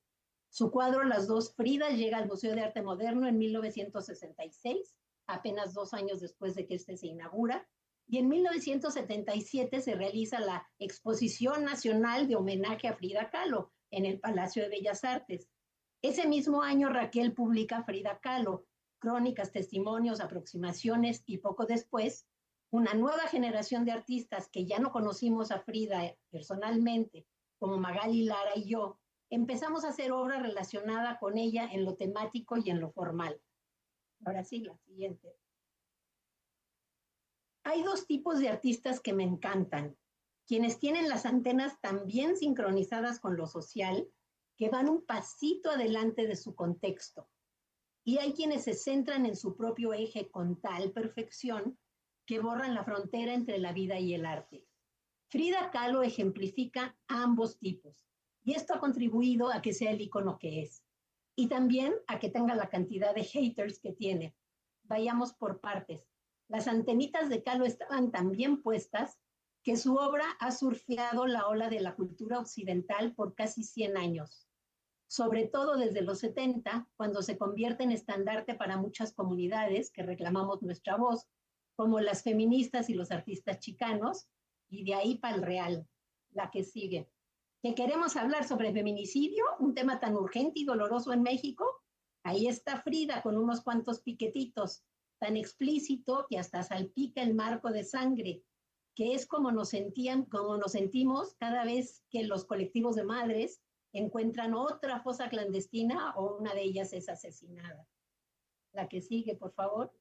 Su cuadro Las dos Fridas llega al Museo de Arte Moderno en 1966, apenas 2 años después de que este se inaugura. Y en 1977 se realiza la Exposición Nacional de Homenaje a Frida Kahlo en el Palacio de Bellas Artes. Ese mismo año Raquel publica Frida Kahlo, crónicas, testimonios, aproximaciones, y poco después, una nueva generación de artistas que ya no conocimos a Frida personalmente, como Magali Lara y yo, empezamos a hacer obra relacionada con ella en lo temático y en lo formal. Ahora sí, la siguiente. Hay 2 tipos de artistas que me encantan: quienes tienen las antenas tan bien sincronizadas con lo social que van un pasito adelante de su contexto. Y hay quienes se centran en su propio eje con tal perfección que borran la frontera entre la vida y el arte. Frida Kahlo ejemplifica ambos tipos, y esto ha contribuido a que sea el ícono que es, y también a que tenga la cantidad de haters que tiene. Vayamos por partes. Las antenitas de Kahlo estaban tan bien puestas que su obra ha surfeado la ola de la cultura occidental por casi 100 años, sobre todo desde los 70, cuando se convierte en estandarte para muchas comunidades que reclamamos nuestra voz, como las feministas y los artistas chicanos, y de ahí para el real, la que sigue. ¿Que queremos hablar sobre feminicidio, un tema tan urgente y doloroso en México? Ahí está Frida con unos cuantos piquetitos, tan explícito que hasta salpica el marco de sangre, que es como nos sentimos cada vez que los colectivos de madres encuentran otra fosa clandestina o una de ellas es asesinada. La que sigue, por favor.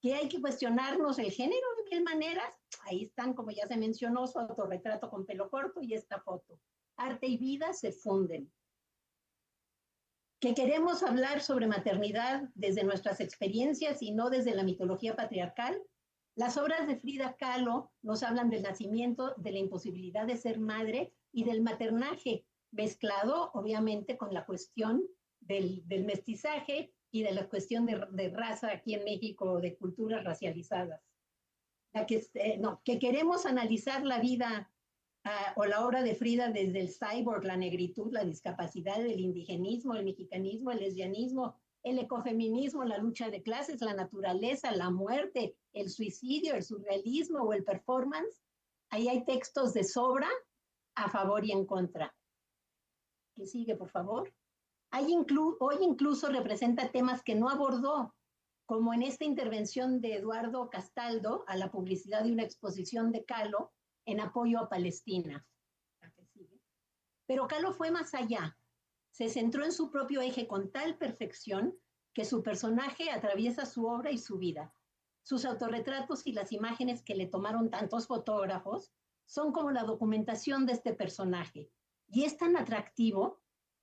¿Que hay que cuestionarnos el género de mil maneras? Ahí están, como ya se mencionó, su autorretrato con pelo corto y esta foto. Arte y vida se funden. ¿Que queremos hablar sobre maternidad desde nuestras experiencias y no desde la mitología patriarcal? Las obras de Frida Kahlo nos hablan del nacimiento, de la imposibilidad de ser madre y del maternaje, mezclado obviamente con la cuestión del mestizaje y de la cuestión de raza aquí en México, de culturas racializadas. Que queremos analizar la vida o la obra de Frida desde el cyborg, la negritud, la discapacidad, el indigenismo, el mexicanismo, el lesbianismo, el ecofeminismo, la lucha de clases, la naturaleza, la muerte, el suicidio, el surrealismo o el performance. Ahí hay textos de sobra a favor y en contra. ¿Qué sigue, por favor? Hoy incluso representa temas que no abordó, como en esta intervención de Eduardo Castaldo a la publicidad de una exposición de Kahlo en apoyo a Palestina. Pero Kahlo fue más allá. Se centró en su propio eje con tal perfección que su personaje atraviesa su obra y su vida. Sus autorretratos y las imágenes que le tomaron tantos fotógrafos son como la documentación de este personaje. Y es tan atractivo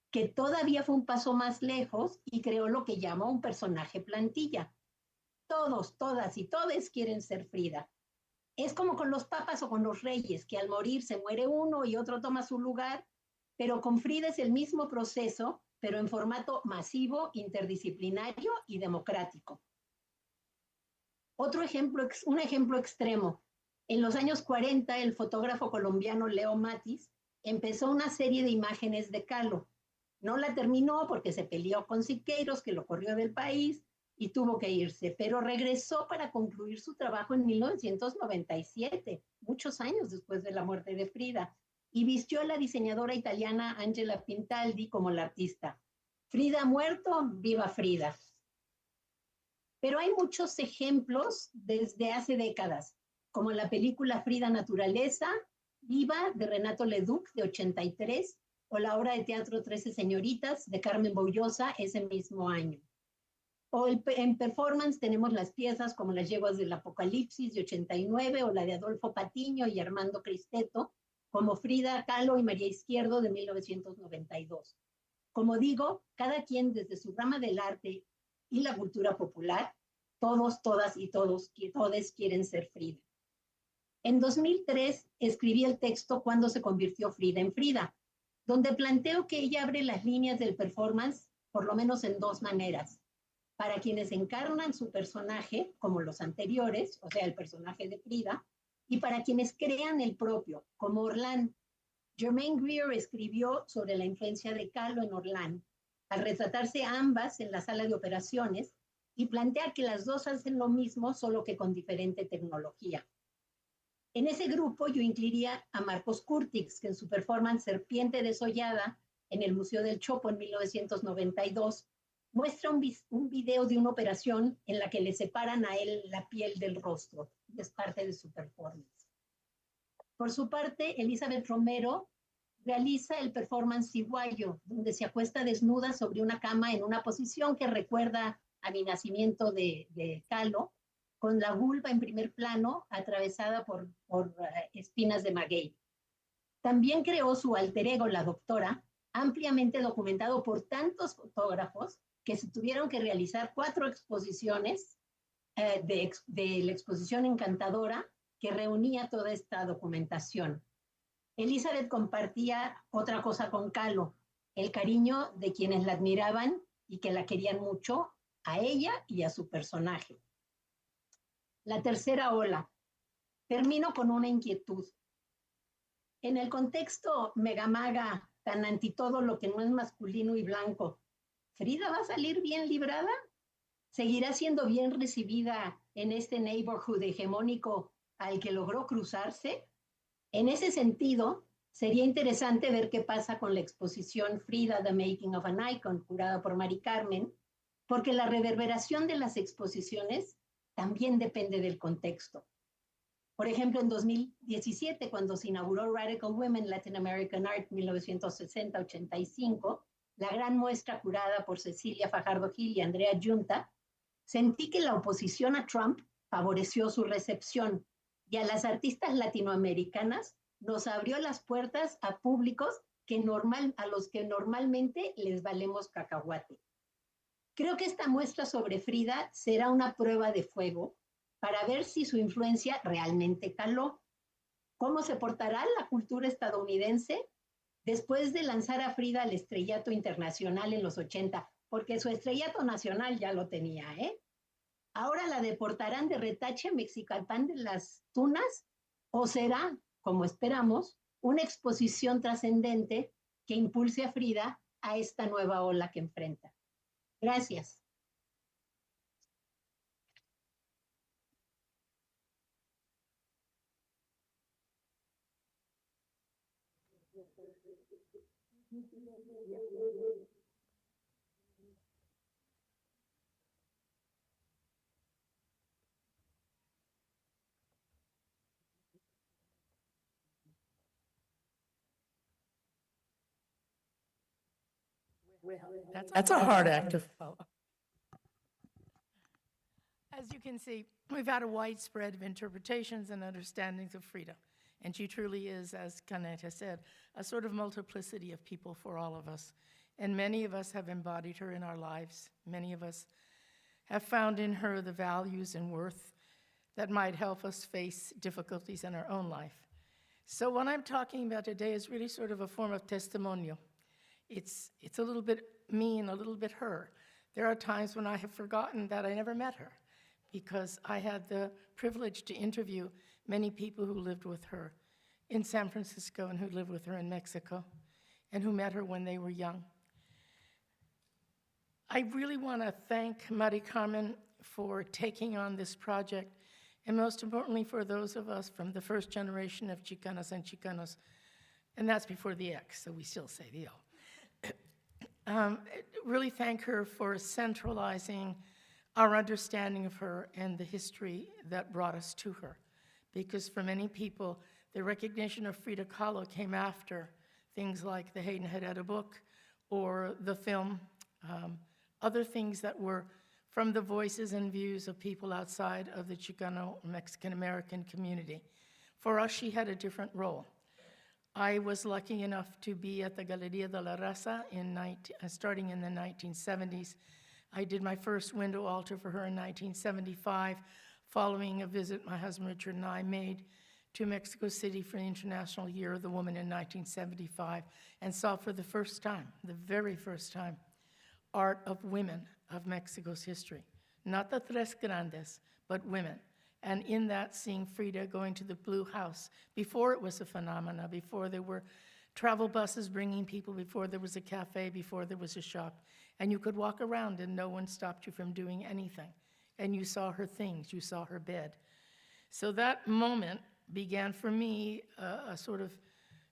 que todavía fue un paso más lejos y creó lo que llamó un personaje plantilla. Todos, todas y todes quieren ser Frida. Es como con los papas o con los reyes, que al morir se muere uno y otro toma su lugar, pero con Frida es el mismo proceso, pero en formato masivo, interdisciplinario y democrático. Un ejemplo extremo. En los años 40, el fotógrafo colombiano Leo Matis empezó una serie de imágenes de Kahlo. No la terminó porque se peleó con Siqueiros, que lo corrió del país, y tuvo que irse, pero regresó para concluir su trabajo en 1997, muchos años después de la muerte de Frida, y vistió a la diseñadora italiana Angela Pintaldi como la artista. Frida ha muerto, viva Frida. Pero hay muchos ejemplos desde hace décadas, como la película Frida Naturaleza, Viva, de Renato Leduc, de 83, o la obra de teatro 13 señoritas, de Carmen Boullosa, ese mismo año. En performance tenemos las piezas como Las yeguas del Apocalipsis, de 89, o la de Adolfo Patiño y Armando Cristeto, como Frida Kahlo y María Izquierdo, de 1992. Como digo, cada quien desde su rama del arte y la cultura popular, todos, todas y todos quieren ser Frida. En 2003 escribí el texto Cuando se convirtió Frida en Frida, donde planteo que ella abre las líneas del performance, por lo menos en 2 maneras. Para quienes encarnan su personaje, como los anteriores, o sea, el personaje de Frida, y para quienes crean el propio, como Orlán. Germaine Greer escribió sobre la influencia de Kahlo en Orlán. Al retratarse ambas en la sala de operaciones, y plantea que las dos hacen lo mismo, solo que con diferente tecnología. En ese grupo yo incluiría a Marcos Curtix, que en su performance Serpiente desollada en el Museo del Chopo en 1992 muestra un video de una operación en la que le separan a él la piel del rostro, y es parte de su performance. Por su parte, Elizabeth Romero realiza el performance Ciguayo, donde se acuesta desnuda sobre una cama en una posición que recuerda a mi nacimiento de Kahlo, con la vulva en primer plano, atravesada por espinas de maguey. También creó su alter ego, la doctora, ampliamente documentado por tantos fotógrafos que se tuvieron que realizar 4 exposiciones de la exposición encantadora que reunía toda esta documentación. Elizabeth compartía otra cosa con Kahlo, el cariño de quienes la admiraban y que la querían mucho, a ella y a su personaje. La tercera ola. Termino con una inquietud. En el contexto megamaga, tan anti todo lo que no es masculino y blanco, ¿Frida va a salir bien librada? ¿Seguirá siendo bien recibida en este neighborhood hegemónico al que logró cruzarse? En ese sentido, sería interesante ver qué pasa con la exposición Frida, The Making of an Icon, curada por Mari Carmen, porque la reverberación de las exposiciones también depende del contexto. Por ejemplo, en 2017, cuando se inauguró Radical Women Latin American Art 1960-85, la gran muestra curada por Cecilia Fajardo Gil y Andrea Yunta, sentí que la oposición a Trump favoreció su recepción y a las artistas latinoamericanas nos abrió las puertas a públicos a los que normalmente les valemos cacahuate. Creo que esta muestra sobre Frida será una prueba de fuego para ver si su influencia realmente caló. ¿Cómo se portará la cultura estadounidense después de lanzar a Frida al estrellato internacional en los 80? Porque su estrellato nacional ya lo tenía, ¿eh? ¿Ahora la deportarán de retache a Mexicalpan de las Tunas? ¿O será, como esperamos, una exposición trascendente que impulse a Frida a esta nueva ola que enfrenta? Gracias. That's a hard act to follow. As you can see, we've had a widespread of interpretations and understandings of Frida, and she truly is, as Canetta said, a sort of multiplicity of people for all of us. And many of us have embodied her in our lives. Many of us have found in her the values and worth that might help us face difficulties in our own life. So what I'm talking about today is really sort of a form of testimonial. It's a little bit me and a little bit her. There are times when I have forgotten that I never met her because I had the privilege to interview many people who lived with her in San Francisco and who lived with her in Mexico and who met her when they were young. I really want to thank Mari Carmen for taking on this project, and most importantly for those of us from the first generation of Chicanas and Chicanos, and that's before the X, so we still say the O. Really thank her for centralizing our understanding of her and the history that brought us to her. Because for many people, the recognition of Frida Kahlo came after things like the Hayden Hedetta book or the film, other things that were from the voices and views of people outside of the Chicano Mexican-American community. For us, she had a different role. I was lucky enough to be at the Galeria de la Raza starting in the 1970s. I did my first window altar for her in 1975, following a visit my husband Richard and I made to Mexico City for the International Year of the Woman in 1975, and saw for the first time, the very first time, art of women of Mexico's history. Not the Tres Grandes, but women. And in that, seeing Frida going to the Blue House, before it was a phenomena, before there were travel buses bringing people before there was a cafe, before there was a shop. And you could walk around and no one stopped you from doing anything. And you saw her things, you saw her bed. So that moment began for me a sort of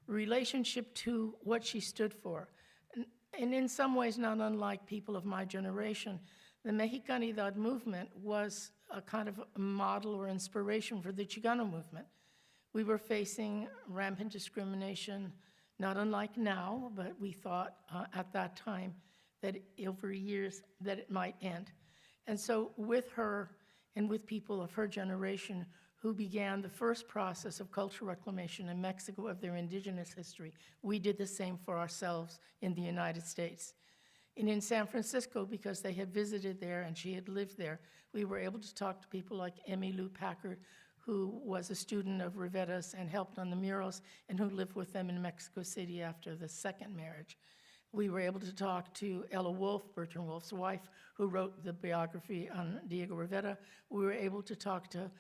relationship to what she stood for. And in some ways, not unlike people of my generation, the Mexicanidad movement was a kind of a model or inspiration for the Chicano movement. We were facing rampant discrimination, not unlike now, but we thought at that time that over years that it might end. And so with her and with people of her generation who began the first process of cultural reclamation in Mexico of their indigenous history, we did the same for ourselves in the United States. And in San Francisco, because they had visited there and she had lived there, we were able to talk to people like Emmylou Packard, who was a student of Rivera's and helped on the murals, and who lived with them in Mexico City after the second marriage. We were able to talk to Ella Wolf, Bertrand Wolf's wife, who wrote the biography on Diego Rivera. We were able to talk to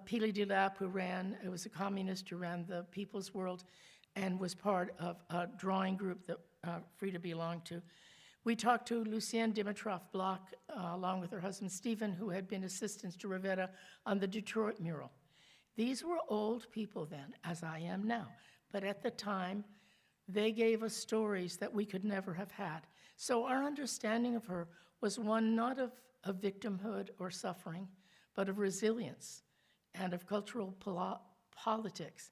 Pili Dilap, who was a communist who ran the People's World and was part of a drawing group that Frida belonged to. We talked to Lucienne Dimitrov-Bloch, along with her husband Stephen, who had been assistants to Rivera on the Detroit mural. These were old people then, as I am now, but at the time, they gave us stories that we could never have had. So our understanding of her was one not of victimhood or suffering, but of resilience and of cultural politics.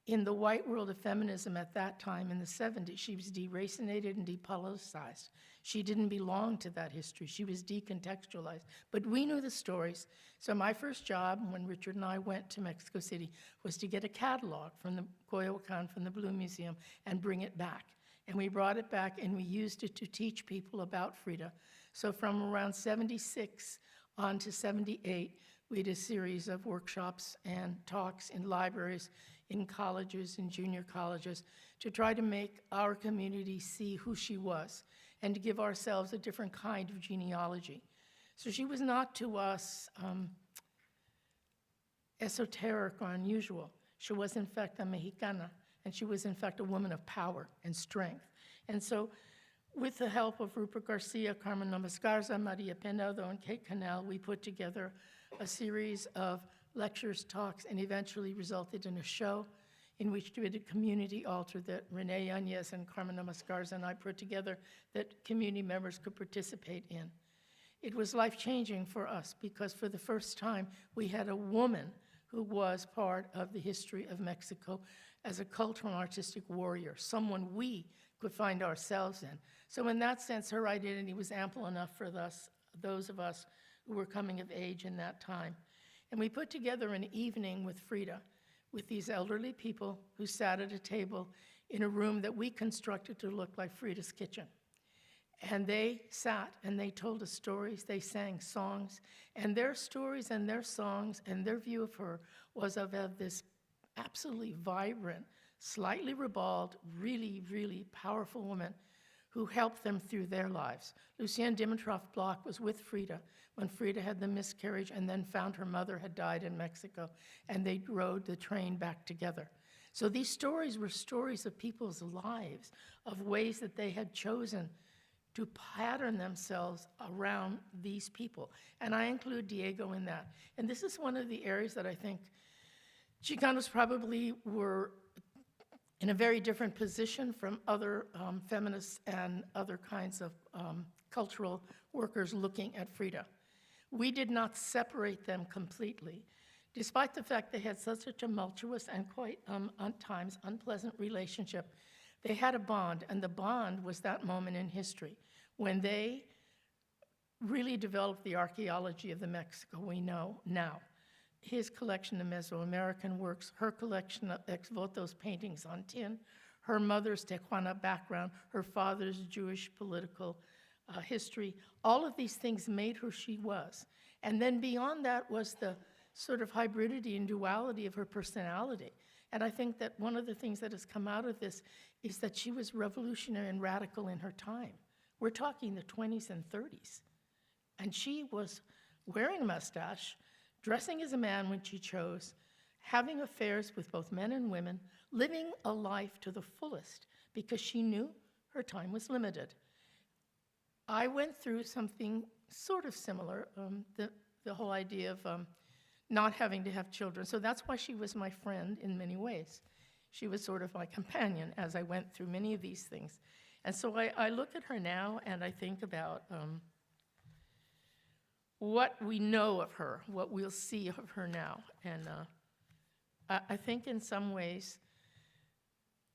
In the white world of feminism at that time in the 70s, she was deracinated and depoliticized. She didn't belong to that history. She was decontextualized. But we knew the stories. So my first job when Richard and I went to Mexico City was to get a catalog from the Coyoacán, from the Blue Museum, and bring it back. And we brought it back and we used it to teach people about Frida. So from around 76 on to 78, we did a series of workshops and talks in libraries, in colleges, in junior colleges, to try to make our community see who she was and to give ourselves a different kind of genealogy. So she was not to us esoteric or unusual. She was in fact a Mexicana, and she was in fact a woman of power and strength. And so with the help of Rupert Garcia, Carmen Nomascarza, Maria Penado, and Kate Cannell, we put together a series of lectures, talks, and eventually resulted in a show in which we did a community altar that Renee Yanez and Carmen Nomascarza and I put together that community members could participate in. It was life-changing for us because for the first time we had a woman who was part of the history of Mexico as a cultural and artistic warrior, someone we could find ourselves in. So in that sense, her identity was ample enough for those of us who were coming of age in that time. And we put together an evening with Frida, with these elderly people who sat at a table in a room that we constructed to look like Frida's kitchen. And they sat and they told us stories, they sang songs, and their stories and their songs and their view of her was of this absolutely vibrant, slightly ribald, really, really powerful woman who helped them through their lives. Lucienne Dimitrov-Bloch was with Frida when Frida had the miscarriage and then found her mother had died in Mexico, and they rode the train back together. So these stories were stories of people's lives, of ways that they had chosen to pattern themselves around these people. And I include Diego in that. And this is one of the areas that I think Chicanos probably were in a very different position from other feminists and other kinds of cultural workers looking at Frida. We did not separate them completely, despite the fact they had such a tumultuous and quite, at times, unpleasant relationship. They had a bond, and the bond was that moment in history when they really developed the archaeology of the Mexico we know now. His collection of Mesoamerican works, her collection of ex votos paintings on tin, her mother's Tehuana background, her father's Jewish political history, all of these things made her she was. And then beyond that was the sort of hybridity and duality of her personality. And I think that one of the things that has come out of this is that she was revolutionary and radical in her time. We're talking the 20s and 30s. And she was wearing a mustache, dressing as a man when she chose, having affairs with both men and women, living a life to the fullest, because she knew her time was limited. I went through something sort of similar, the whole idea of not having to have children. So that's why she was my friend in many ways. She was sort of my companion as I went through many of these things. And so I look at her now and I think about what we know of her, what we'll see of her now. And I think in some ways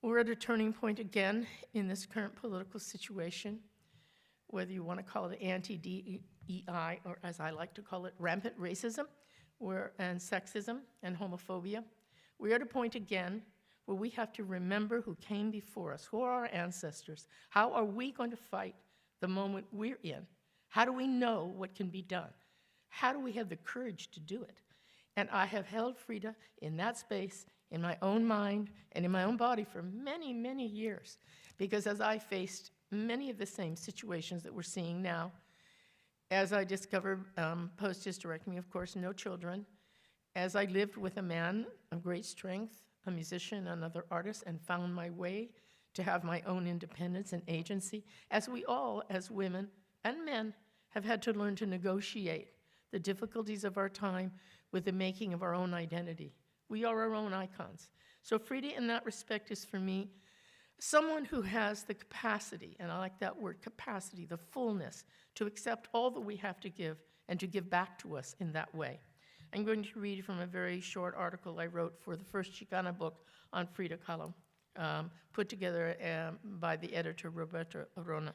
we're at a turning point again in this current political situation, whether you want to call it anti-DEI or, as I like to call it, rampant racism and sexism and homophobia. We're at a point again where we have to remember who came before us, who are our ancestors. How are we going to fight the moment we're in? How do we know what can be done? How do we have the courage to do it? And I have held Frida in that space, in my own mind and in my own body for many, many years, because as I faced many of the same situations that we're seeing now, as I discovered post-hysterectomy, of course, no children, as I lived with a man of great strength, a musician, another artist, and found my way to have my own independence and agency, as we all, as women and men, have had to learn to negotiate the difficulties of our time with the making of our own identity. We are our own icons. So Frida, in that respect, is for me someone who has the capacity, and I like that word, capacity, the fullness, to accept all that we have to give and to give back to us in that way. I'm going to read from a very short article I wrote for the first Chicano book on Frida Kahlo, put together by the editor Roberto Arona.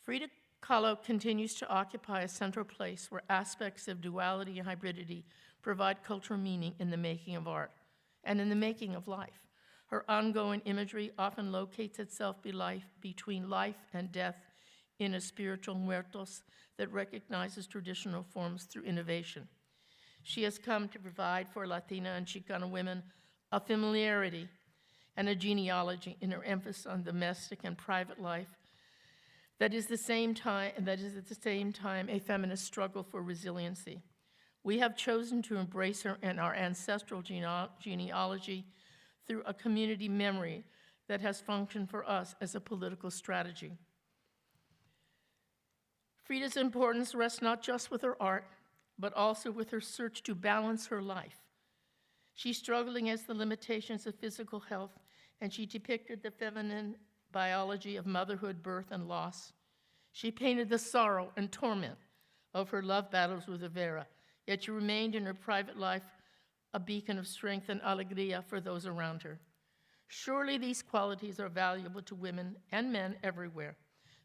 Frida Kahlo continues to occupy a central place where aspects of duality and hybridity provide cultural meaning in the making of art and in the making of life. Her ongoing imagery often locates itself between life and death in a spiritual muertos that recognizes traditional forms through innovation. She has come to provide for Latina and Chicano women a familiarity and a genealogy in her emphasis on domestic and private life that is at the same time a feminist struggle for resiliency. We have chosen to embrace her and our ancestral genealogy through a community memory that has functioned for us as a political strategy. Frida's importance rests not just with her art, but also with her search to balance her life. She's struggling against the limitations of physical health, and she depicted the feminine biology of motherhood, birth, and loss. She painted the sorrow and torment of her love battles with Rivera, yet she remained in her private life a beacon of strength and alegría for those around her. Surely these qualities are valuable to women and men everywhere,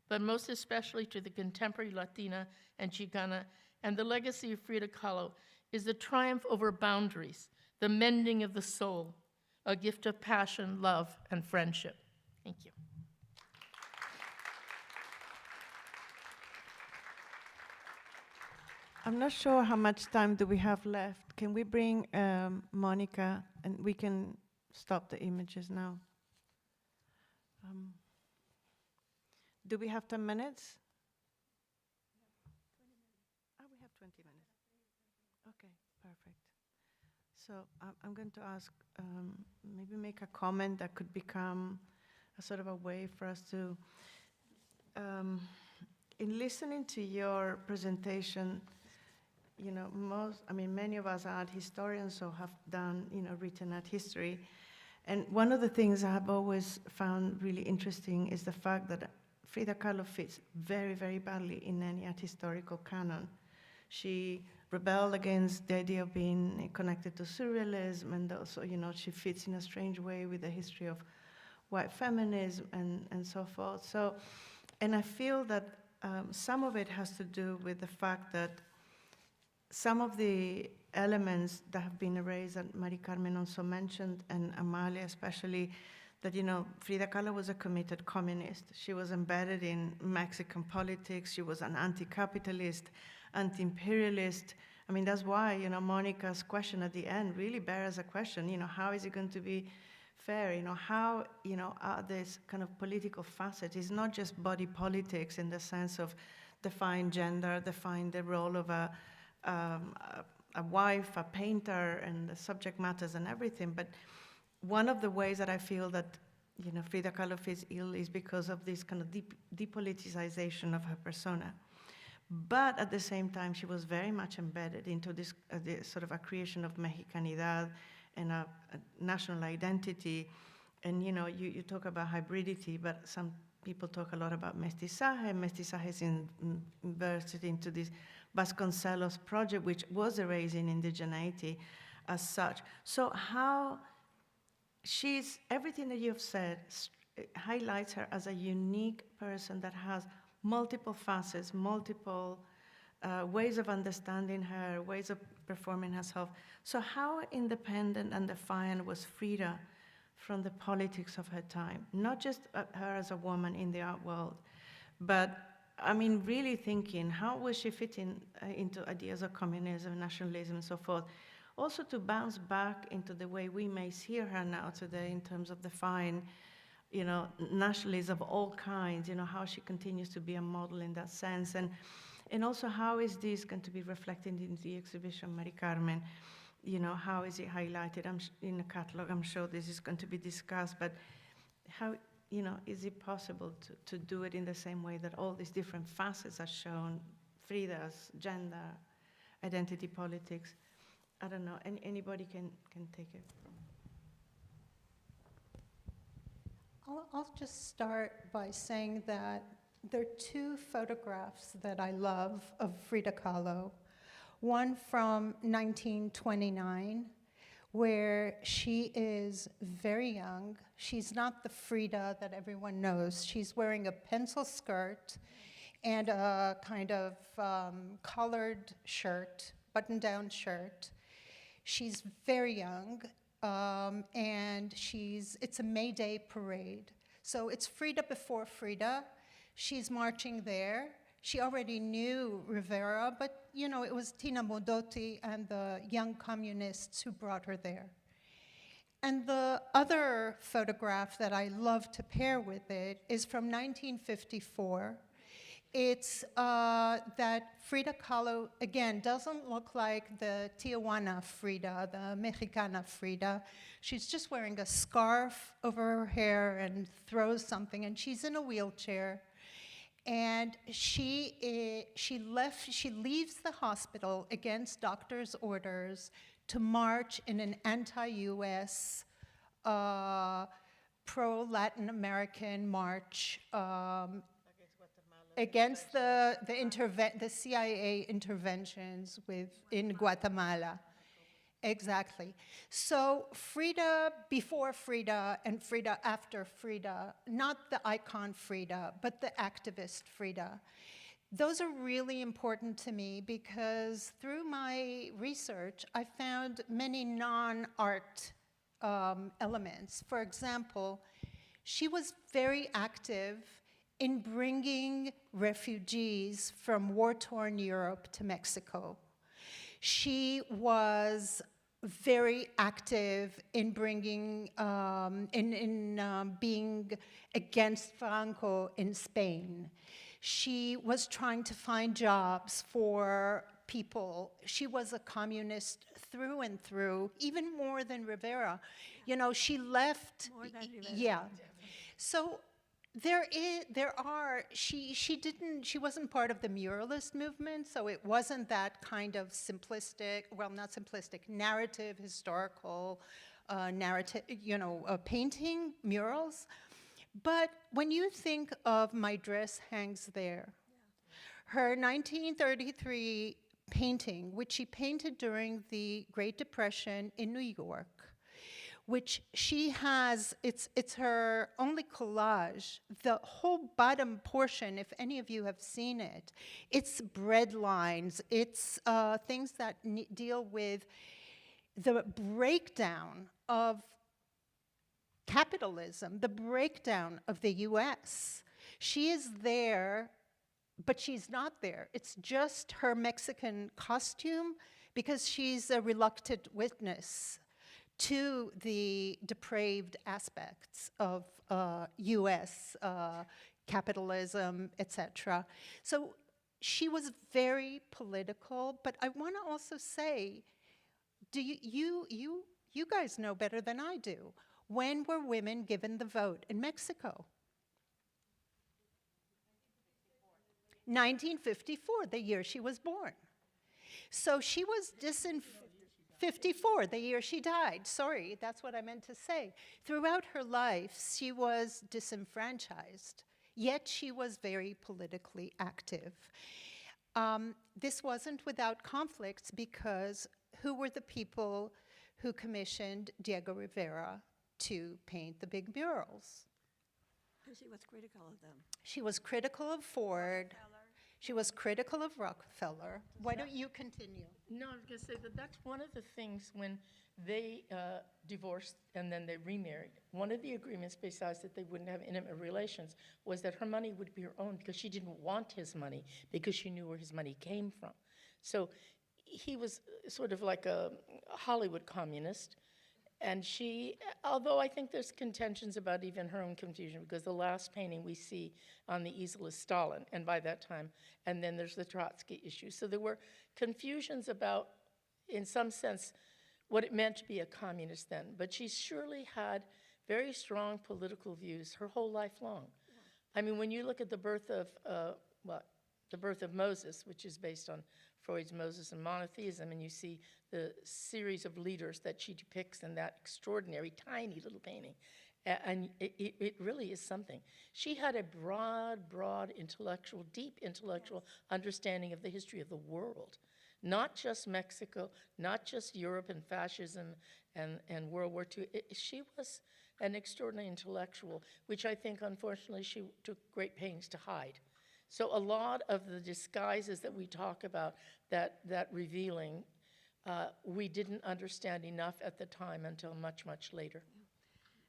but most especially to the contemporary Latina and Chicana, and the legacy of Frida Kahlo is the triumph over boundaries, the mending of the soul, a gift of passion, love, and friendship. Thank you. I'm not sure how much time do we have left. Can we bring Monica, and we can stop the images now. Do we have 10 minutes? Oh, we have 20 minutes. Okay, perfect. So I'm going to ask, maybe make a comment that could become a sort of a way for us to, in listening to your presentation, you know, many of us are art historians, so have done, written art history. And one of the things I have always found really interesting is the fact that Frida Kahlo fits very, very badly in any art historical canon. She rebelled against the idea of being connected to Surrealism, and also, she fits in a strange way with the history of white feminism and so forth. So, and I feel that some of it has to do with the fact that some of the elements that have been erased, that Mari Carmen also mentioned, and Amalia especially, that, Frida Kahlo was a committed communist. She was embedded in Mexican politics. She was an anti-capitalist, anti-imperialist. I mean, that's why, Monica's question at the end really bears a question, how is it going to be fair? How, are this kind of political facet? It's not just body politics in the sense of define gender, define the role of a wife, a painter, and the subject matters and everything. But one of the ways that I feel that Frida Kahlo feels ill is because of this kind of depoliticization of her persona. But at the same time, she was very much embedded into this sort of a creation of Mexicanidad and a national identity. And you talk about hybridity, but some people talk a lot about mestizaje. Mestizaje is inverted into this Vasconcelos project, which was erasing indigeneity as such. So how everything that you've said highlights her as a unique person that has multiple facets, multiple ways of understanding her, ways of performing herself. So how independent and defiant was Frida from the politics of her time? Not just her as a woman in the art world, but really thinking, how was she fitting into ideas of communism, nationalism, and so forth? Also to bounce back into the way we may see her now today in terms of define, nationalism of all kinds, how she continues to be a model in that sense. And also how is this going to be reflected in the exhibition, Mari Carmen? How is it highlighted? In the catalog, I'm sure this is going to be discussed, but how, is it possible to do it in the same way that all these different facets are shown, Frida's, gender, identity politics? I don't know, anybody can take it. I'll just start by saying that there are two photographs that I love of Frida Kahlo. One from 1929, where she is very young. She's not the Frida that everyone knows. She's wearing a pencil skirt and a kind of collared shirt, button-down shirt. She's very young, and it's a May Day parade. So it's Frida before Frida. She's marching there. She already knew Rivera, but it was Tina Modotti and the young communists who brought her there. And the other photograph that I love to pair with it is from 1954. It's that Frida Kahlo, again, doesn't look like the Tehuana Frida, the Mexicana Frida. She's just wearing a scarf over her hair and throws something, and she's in a wheelchair. And she leaves the hospital against doctor's orders to march in an anti-US, pro-Latin American march against the CIA interventions in Guatemala. Exactly. So Frida before Frida and Frida after Frida, not the icon Frida, but the activist Frida. Those are really important to me because through my research, I found many non-art elements. For example, she was very active in bringing refugees from war-torn Europe to Mexico. She was very active in bringing, being against Franco in Spain. She was trying to find jobs for people. She was a communist through and through, even more than Rivera. She left. More than Rivera. Yeah. So she wasn't part of the muralist movement, so it wasn't that kind of simplistic, well, not simplistic, narrative, historical, painting, murals. But when you think of My Dress Hangs There, her 1933 painting, which she painted during the Great Depression in New York, which she has, it's her only collage. The whole bottom portion, if any of you have seen it, it's bread lines, it's things that deal with the breakdown of capitalism, the breakdown of the US. She is there, but she's not there. It's just her Mexican costume because she's a reluctant witness to the depraved aspects of US capitalism, etc. So she was very political, but I want to also say, you guys know better than I do. When were women given the vote in Mexico? 1954, the year she was born. So she was 54, the year she died. Sorry, that's what I meant to say. Throughout her life, she was disenfranchised, yet she was very politically active. This wasn't without conflicts, because who were the people who commissioned Diego Rivera to paint the big murals? And she was critical of them. She was critical of Ford. She was critical of Rockefeller. Why don't you continue? No, I was going to say that that's one of the things when they divorced and then they remarried. One of the agreements, besides that they wouldn't have intimate relations, was that her money would be her own, because she didn't want his money, because she knew where his money came from. So he was sort of like a Hollywood communist. And she, although I think there's contentions about even her own confusion, because the last painting we see on the easel is Stalin, and by that time, and then there's the Trotsky issue. So there were confusions about, in some sense, what it meant to be a communist then. But she surely had very strong political views her whole life long. Yeah. I mean, when you look at the birth of, the birth of Moses, which is based on Freud's Moses and monotheism, and you see the series of leaders that she depicts in that extraordinary, tiny little painting. And it really is something. She had a broad intellectual, deep intellectual understanding of the history of the world. Not just Mexico, not just Europe and fascism and World War II. She was an extraordinary intellectual, which I think, unfortunately, she took great pains to hide. So a lot of the disguises that we talk about, that revealing, we didn't understand enough at the time until much later.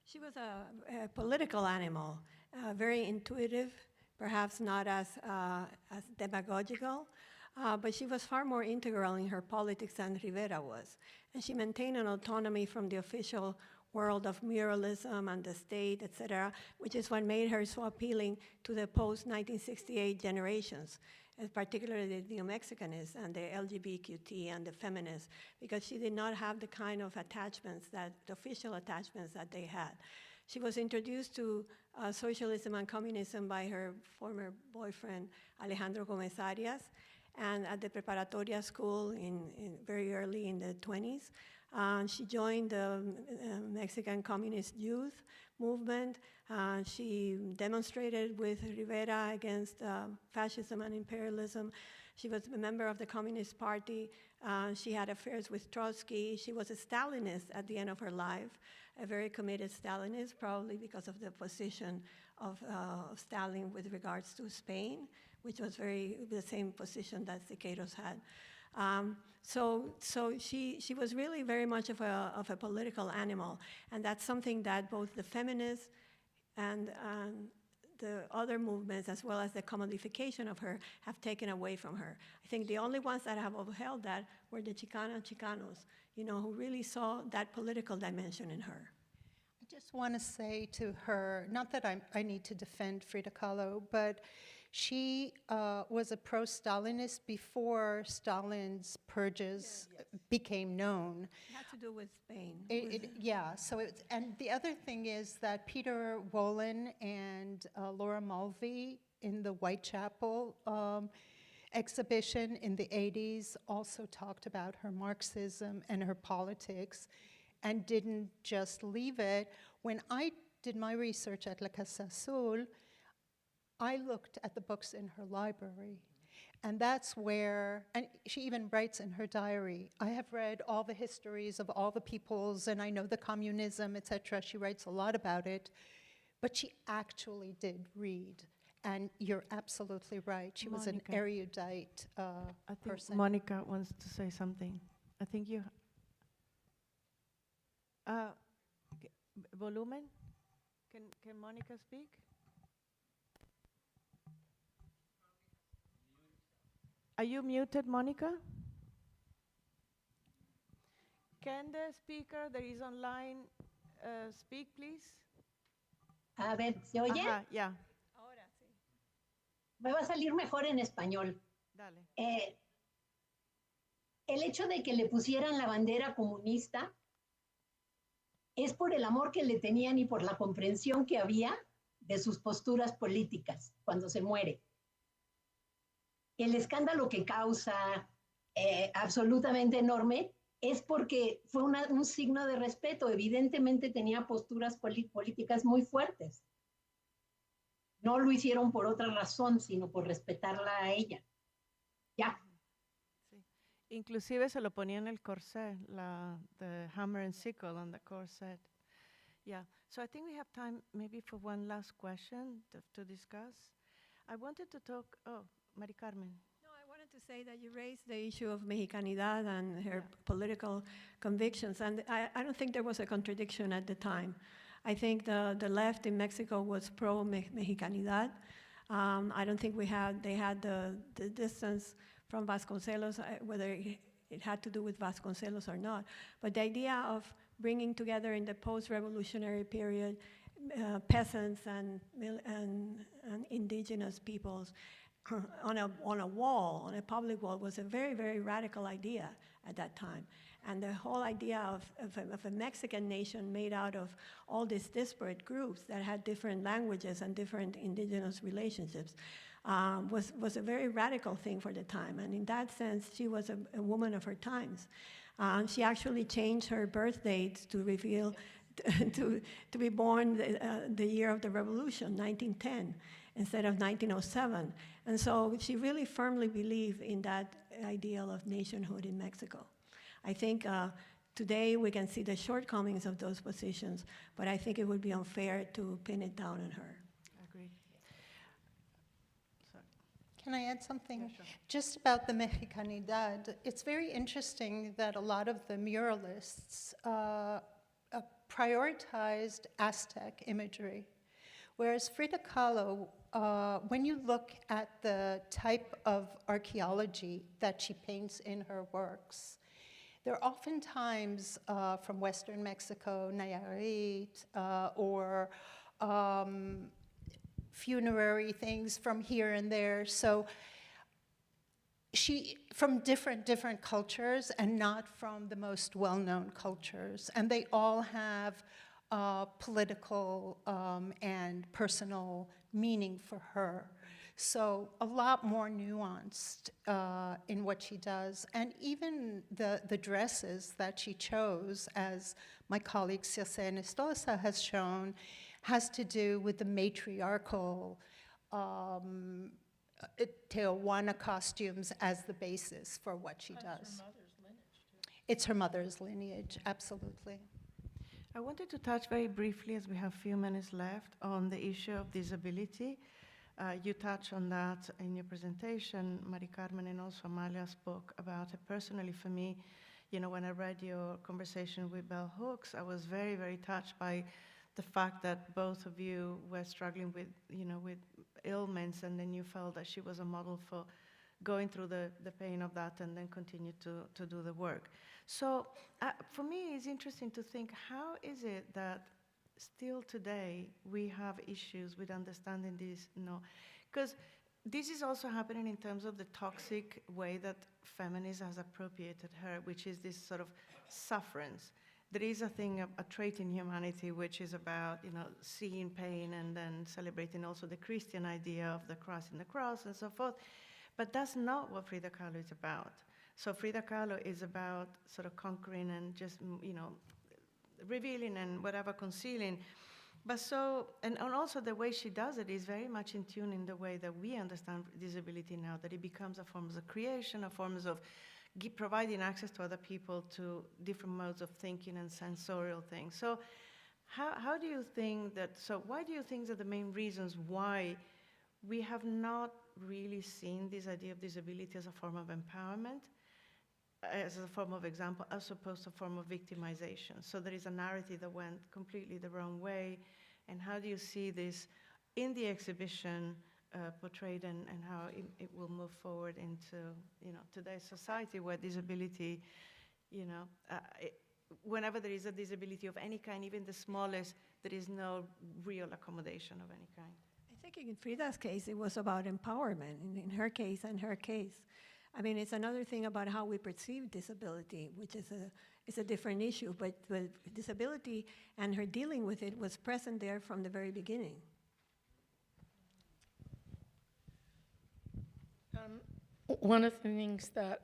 She was a political animal, very intuitive, perhaps not as demagogical, but she was far more integral in her politics than Rivera was. And she maintained an autonomy from the official world of muralism and the state, etc., which is what made her so appealing to the post-1968 generations, particularly the Neo-Mexicanists and the LGBTQIA and the feminists, because she did not have the kind of attachments, the official attachments that they had. She was introduced to socialism and communism by her former boyfriend, Alejandro Gomez Arias, and at the preparatoria school very early in the 20s. She joined the Mexican Communist Youth Movement. She demonstrated with Rivera against fascism and imperialism. She was a member of the Communist Party. She had affairs with Trotsky. She was a Stalinist at the end of her life, a very committed Stalinist, probably because of the position of Stalin with regards to Spain, which was the same position that Siqueiros had. So she was really very much of a political animal, and that's something that both the feminists and the other movements, as well as the commodification of her, have taken away from her. I think the only ones that have upheld that were the Chicano and Chicanos, who really saw that political dimension in her. I just want to say to her, not that I need to defend Frida Kahlo, but she was a pro-Stalinist before Stalin's purges became known. It had to do with Spain. And the other thing is that Peter Wolin and Laura Mulvey in the Whitechapel exhibition in the 80s also talked about her Marxism and her politics and didn't just leave it. When I did my research at La Casa Azul, I looked at the books in her library, and that's where, and she even writes in her diary, I have read all the histories of all the peoples, and I know the communism, etc. She writes a lot about it, but she actually did read, and you're absolutely right. She was an erudite I think person. Monica wants to say something. I think you... volumen? Can Monica speak? Are you muted, Monica? Can the speaker that is online speak, please? A ver, ¿se oye? Ajá, ya. Ahora sí. Me va a salir mejor en español. Dale. El hecho de que le pusieran la bandera comunista es por el amor que le tenían y por la comprensión que había de sus posturas políticas cuando se muere. El escándalo que causa, absolutamente enorme, es porque fue un signo de respeto. Evidentemente tenía posturas políticas muy fuertes. No lo hicieron por otra razón, sino por respetarla a ella. Ya. Sí. Inclusive se lo ponía en el corset, the hammer and sickle on the corset. Yeah, so I think we have time maybe for one last question to discuss. I wanted to talk, Mari Carmen. No, I wanted to say that you raised the issue of Mexicanidad and her political convictions, and I don't think there was a contradiction at the time. I think the left in Mexico was pro-Mexicanidad. I don't think they had the distance from Vasconcelos, whether it had to do with Vasconcelos or not. But the idea of bringing together in the post-revolutionary period peasants and indigenous peoples on a wall, on a public wall, was a very, very radical idea at that time. And the whole idea of a Mexican nation made out of all these disparate groups that had different languages and different indigenous relationships was a very radical thing for the time. And in that sense, she was a woman of her times. She actually changed her birth date to reveal, to be born the year of the revolution, 1910, instead of 1907. And so she really firmly believed in that ideal of nationhood in Mexico. I think today we can see the shortcomings of those positions, but I think it would be unfair to pin it down on her. Agreed. Can I add something? Yeah, sure. Just about the Mexicanidad, it's very interesting that a lot of the muralists prioritized Aztec imagery, whereas Frida Kahlo, when you look at the type of archaeology that she paints in her works, they're oftentimes from Western Mexico, Nayarit, or funerary things from here and there. So she, from different cultures and not from the most well-known cultures. And they all have political and personal meaning for her. So a lot more nuanced in what she does. And even the dresses that she chose, as my colleague Circe Nestosa has shown, has to do with the matriarchal Tehuana costumes as the basis for what she does. It's her mother's lineage, absolutely. I wanted to touch very briefly, as we have a few minutes left, on the issue of disability. You touched on that in your presentation, Mari Carmen, and also Amalia spoke about it. Personally, for me, you know, when I read your conversation with Bell Hooks, I was very, very touched by the fact that both of you were struggling with, you know, with ailments, and then you felt that she was a model for going through the pain of that and then continue to do the work. So for me, it's interesting to think, how is it that still today we have issues with understanding this, you know, because this is also happening in terms of the toxic way that feminism has appropriated her, which is this sort of sufferance. There is a thing, a trait in humanity, which is about, you know, seeing pain and then celebrating also the Christian idea of the cross and the cross and so forth. But that's not what Frida Kahlo is about. So Frida Kahlo is about sort of conquering and just, you know, revealing and whatever, concealing. But so, and also the way she does it is very much in tune in the way that we understand disability now, that it becomes a form of creation, a form of providing access to other people to different modes of thinking and sensorial things. So how do you think that, so why do you think that the main reasons why we have not really seen this idea of disability as a form of empowerment, as a form of example, as opposed to a form of victimization? So there is a narrative that went completely the wrong way, and how do you see this in the exhibition portrayed, and how it will move forward into, you know, today's society where disability, you know, whenever there is a disability of any kind, even the smallest, there is no real accommodation of any kind. I think in Frida's case, it was about empowerment, in her case and her case. I mean, it's another thing about how we perceive disability, which is a different issue, but disability and her dealing with it was present there from the very beginning. One of the things that,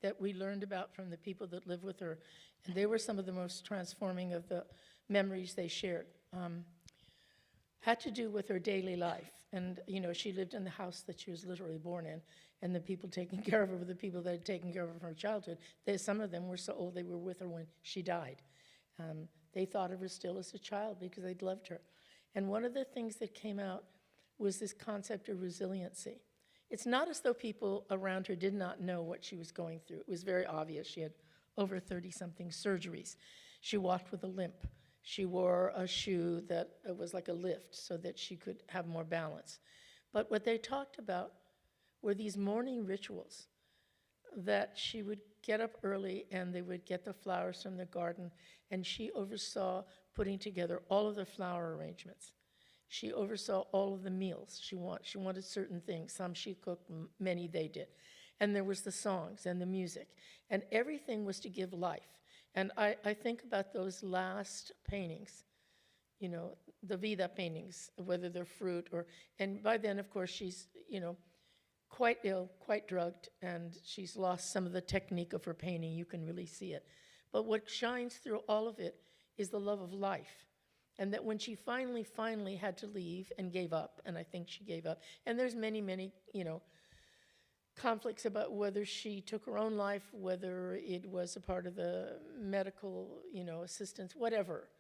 that we learned about from the people that lived with her, and they were some of the most transforming of the memories they shared, had to do with her daily life. And, you know, she lived in the house that she was literally born in, and the people taking care of her were the people that had taken care of her from her childhood. Some of them were so old they were with her when she died. They thought of her still as a child because they'd loved her. And one of the things that came out was this concept of resiliency. It's not as though people around her did not know what she was going through. It was very obvious. She had over 30-something surgeries. She walked with a limp. She wore a shoe that was like a lift so that she could have more balance. But what they talked about were these morning rituals that she would get up early and they would get the flowers from the garden, and she oversaw putting together all of the flower arrangements. She oversaw all of the meals. She wanted certain things. Some she cooked, many they did. And there was the songs and the music. And everything was to give life. And I think about those last paintings, you know, the Vida paintings, whether they're fruit or, and by then, of course, she's, you know, quite ill, quite drugged, and she's lost some of the technique of her painting. You can really see it. But what shines through all of it is the love of life. And that when she finally had to leave and gave up, and I think she gave up, and there's many, you know, conflicts about whether she took her own life, whether it was a part of the medical, you know, assistance, whatever.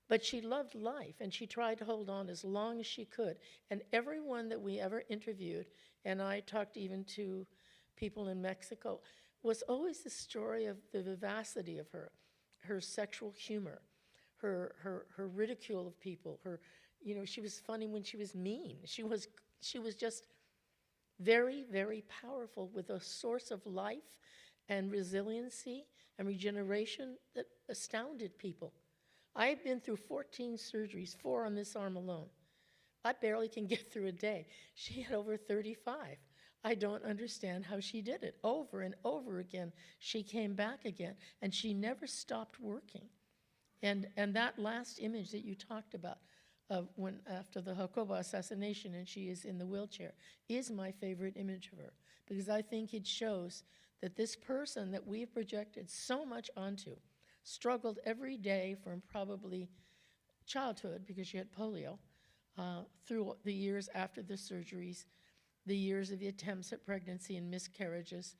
But she loved life, and she tried to hold on as long as she could. And everyone that we ever interviewed, and I talked even to people in Mexico, was always the story of the vivacity of her sexual humor, her ridicule of people, her, you know, she was funny when she was mean. She was just very, very powerful with a source of life and resiliency and regeneration that astounded people. I've been through 14 surgeries, 4 on this arm alone. I barely can get through a day. She had over 35. I don't understand how she did it. Over and over again, she came back again, and she never stopped working. And that last image that you talked about, when after the Jacobo assassination and she is in the wheelchair, is my favorite image of her, because I think it shows that this person that we've projected so much onto struggled every day from probably childhood, because she had polio, through the years after the surgeries, the years of the attempts at pregnancy and miscarriages,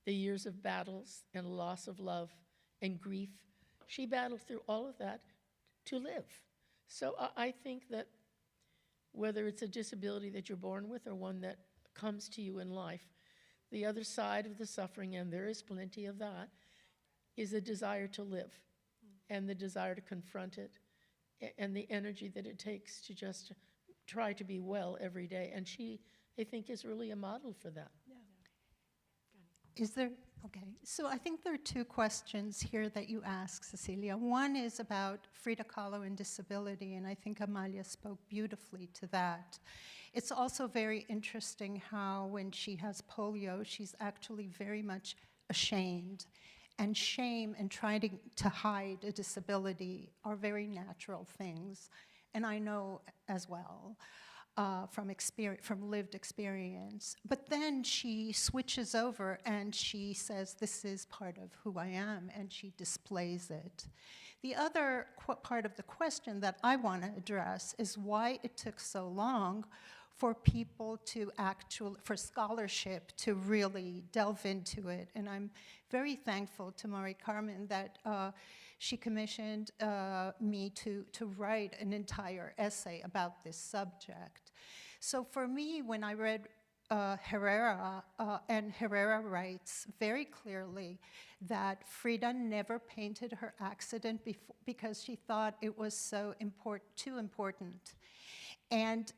the years of battles and loss of love and grief. She battled through all of that to live. So I think that whether it's a disability that you're born with or one that comes to you in life, the other side of the suffering, and there is plenty of that, is a desire to live and the desire to confront it and the energy that it takes to just try to be well every day. And she, I think, is really a model for that. Is there, okay, so I think there are 2 questions here that you asked, Cecilia. One is about Frida Kahlo and disability, and I think Amalia spoke beautifully to that. It's also very interesting how when she has polio, she's actually very much ashamed. And shame and trying to hide a disability are very natural things. And I know as well. From lived experience. But then she switches over and she says, this is part of who I am, and she displays it. The other part of the question that I want to address is why it took so long for people to for scholarship to really delve into it. And I'm very thankful to Mari Carmen that she commissioned me to write an entire essay about this subject. So for me, when I read Herrera, and Herrera writes very clearly that Frida never painted her accident because she thought it was so too important. And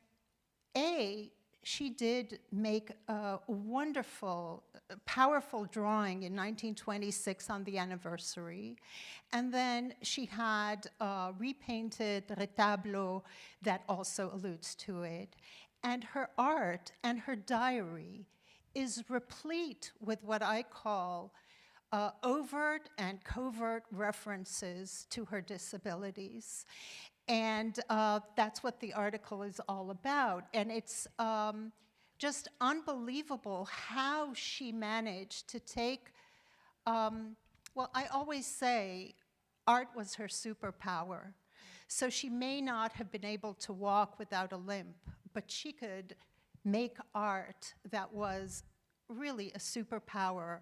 she did make a wonderful, powerful drawing in 1926 on the anniversary. And then she had a repainted retablo that also alludes to it. And her art and her diary is replete with what I call overt and covert references to her disabilities. And that's what the article is all about. And it's just unbelievable how she managed to take, well, I always say art was her superpower. So she may not have been able to walk without a limp, but she could make art that was really a superpower,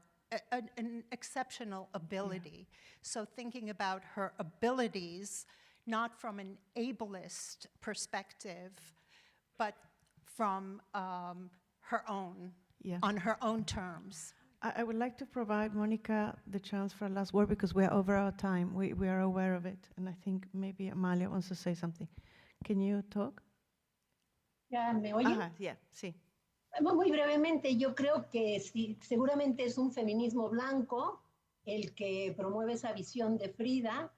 an exceptional ability. So thinking about her abilities, not from an ableist perspective, but from her own, on her own terms. I would like to provide Monica the chance for a last word because we are over our time. We are aware of it. And I think maybe Amalia wants to say something. Can you talk? ¿Ya me oyen? Ajá, sí. Muy brevemente, yo creo que sí, seguramente es un feminismo blanco el que promueve esa visión de Frida,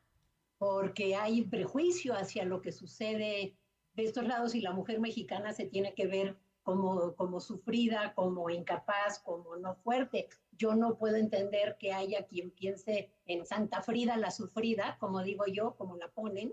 porque hay prejuicio hacia lo que sucede de estos lados y la mujer mexicana se tiene que ver como sufrida, como incapaz, como no fuerte. Yo no puedo entender que haya quien piense en Santa Frida la sufrida, como digo yo, como la ponen,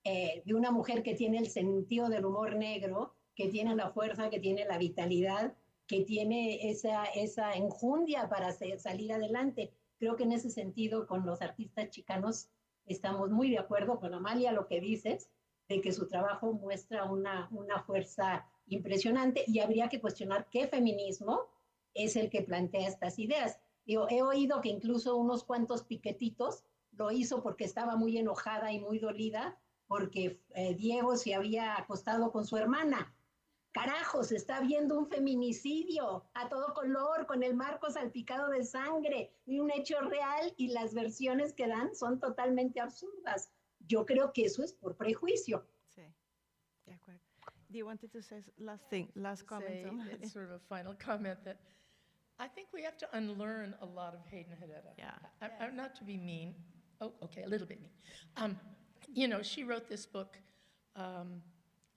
de una mujer que tiene el sentido del humor negro, que tiene la fuerza, que tiene la vitalidad, que tiene esa enjundia para salir adelante. Creo que en ese sentido con los artistas chicanos estamos muy de acuerdo con Amalia, lo que dices, de que su trabajo muestra una fuerza impresionante y habría que cuestionar qué feminismo es el que plantea estas ideas. Digo, he oído que incluso unos cuantos piquetitos lo hizo porque estaba muy enojada y muy dolida porque Diego se había acostado con su hermana. Carajo, se está viendo un feminicidio a todo color, con el marco salpicado de sangre, y un hecho real, y las versiones que dan son totalmente absurdas. Yo creo que eso es por prejuicio. Sí, de acuerdo. Do you want to say last comment? It's sort of a final comment that I think we have to unlearn a lot of Hayden Herrera. Yeah. I'm not to be mean. Oh, okay, a little bit mean. You know, she wrote this book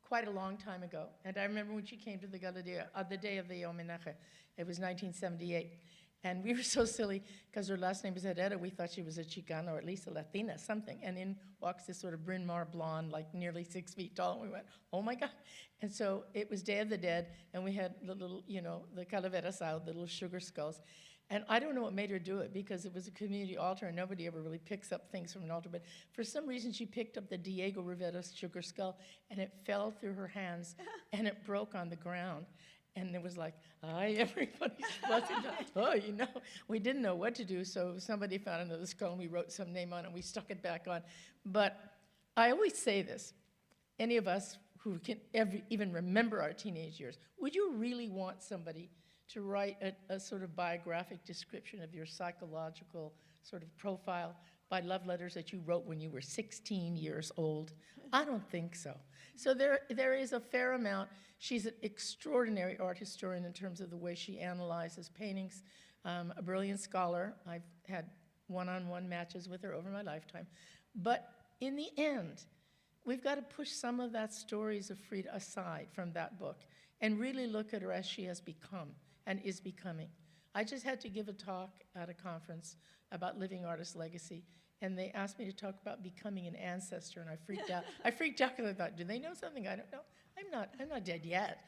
quite a long time ago. And I remember when she came to the Galeria, the day of the homenaje, it was 1978. And we were so silly, because her last name was Herrera, we thought she was a Chicano, or at least a Latina, something. And in walks this sort of Bryn Mawr blonde, like nearly 6 feet tall, and we went, oh my God. And so it was Day of the Dead, and we had the little, you know, the calaveras out, the little sugar skulls. And I don't know what made her do it, because it was a community altar, and nobody ever really picks up things from an altar. But for some reason, she picked up the Diego Rivera sugar skull, and it fell through her hands, and it broke on the ground. And it was like, everybody's buzzing. Oh, you know, we didn't know what to do, so somebody found another skull, and we wrote some name on it, and we stuck it back on. But I always say this, any of us who can even remember our teenage years, would you really want somebody to write a sort of biographic description of your psychological sort of profile by love letters that you wrote when you were 16 years old? I don't think so. So there is a fair amount. She's an extraordinary art historian in terms of the way she analyzes paintings, a brilliant scholar. I've had one-on-one matches with her over my lifetime. But in the end, we've got to push some of that stories of Frida aside from that book and really look at her as she has become and is becoming. I just had to give a talk at a conference about living artist legacy, and they asked me to talk about becoming an ancestor, and I freaked out. I freaked out because I thought, do they know something I don't know? I'm not dead yet.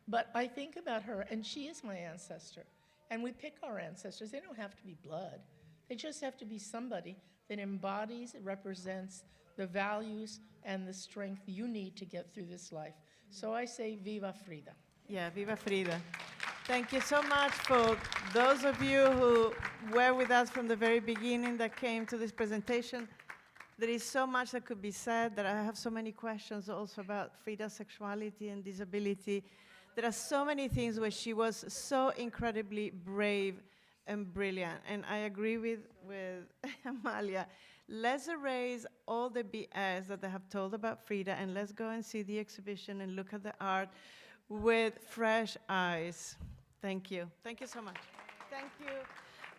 But I think about her, and she is my ancestor. And we pick our ancestors. They don't have to be blood. They just have to be somebody that embodies, represents the values and the strength you need to get through this life. So I say, viva Frida. Yeah, viva Frida. Thank you so much for those of you who were with us from the very beginning that came to this presentation. There is so much that could be said, that I have so many questions also about Frida's sexuality and disability. There are so many things where she was so incredibly brave and brilliant. And I agree with Amalia. Let's erase all the BS that they have told about Frida, and let's go and see the exhibition and look at the art with fresh eyes. Thank you. Thank you so much. Thank you,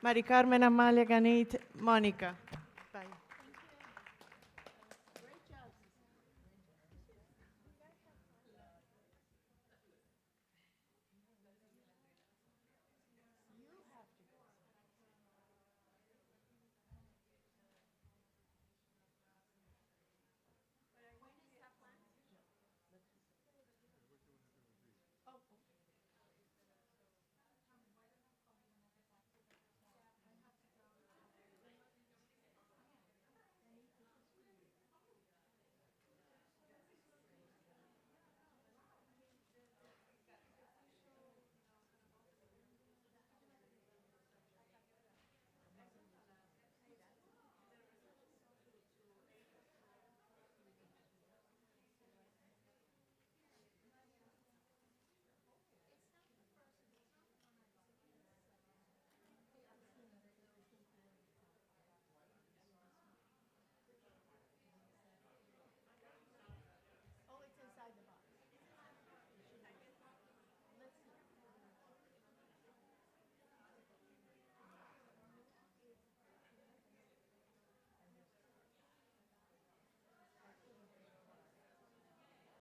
Mari Carmen, Amalia, Ganit, Monica.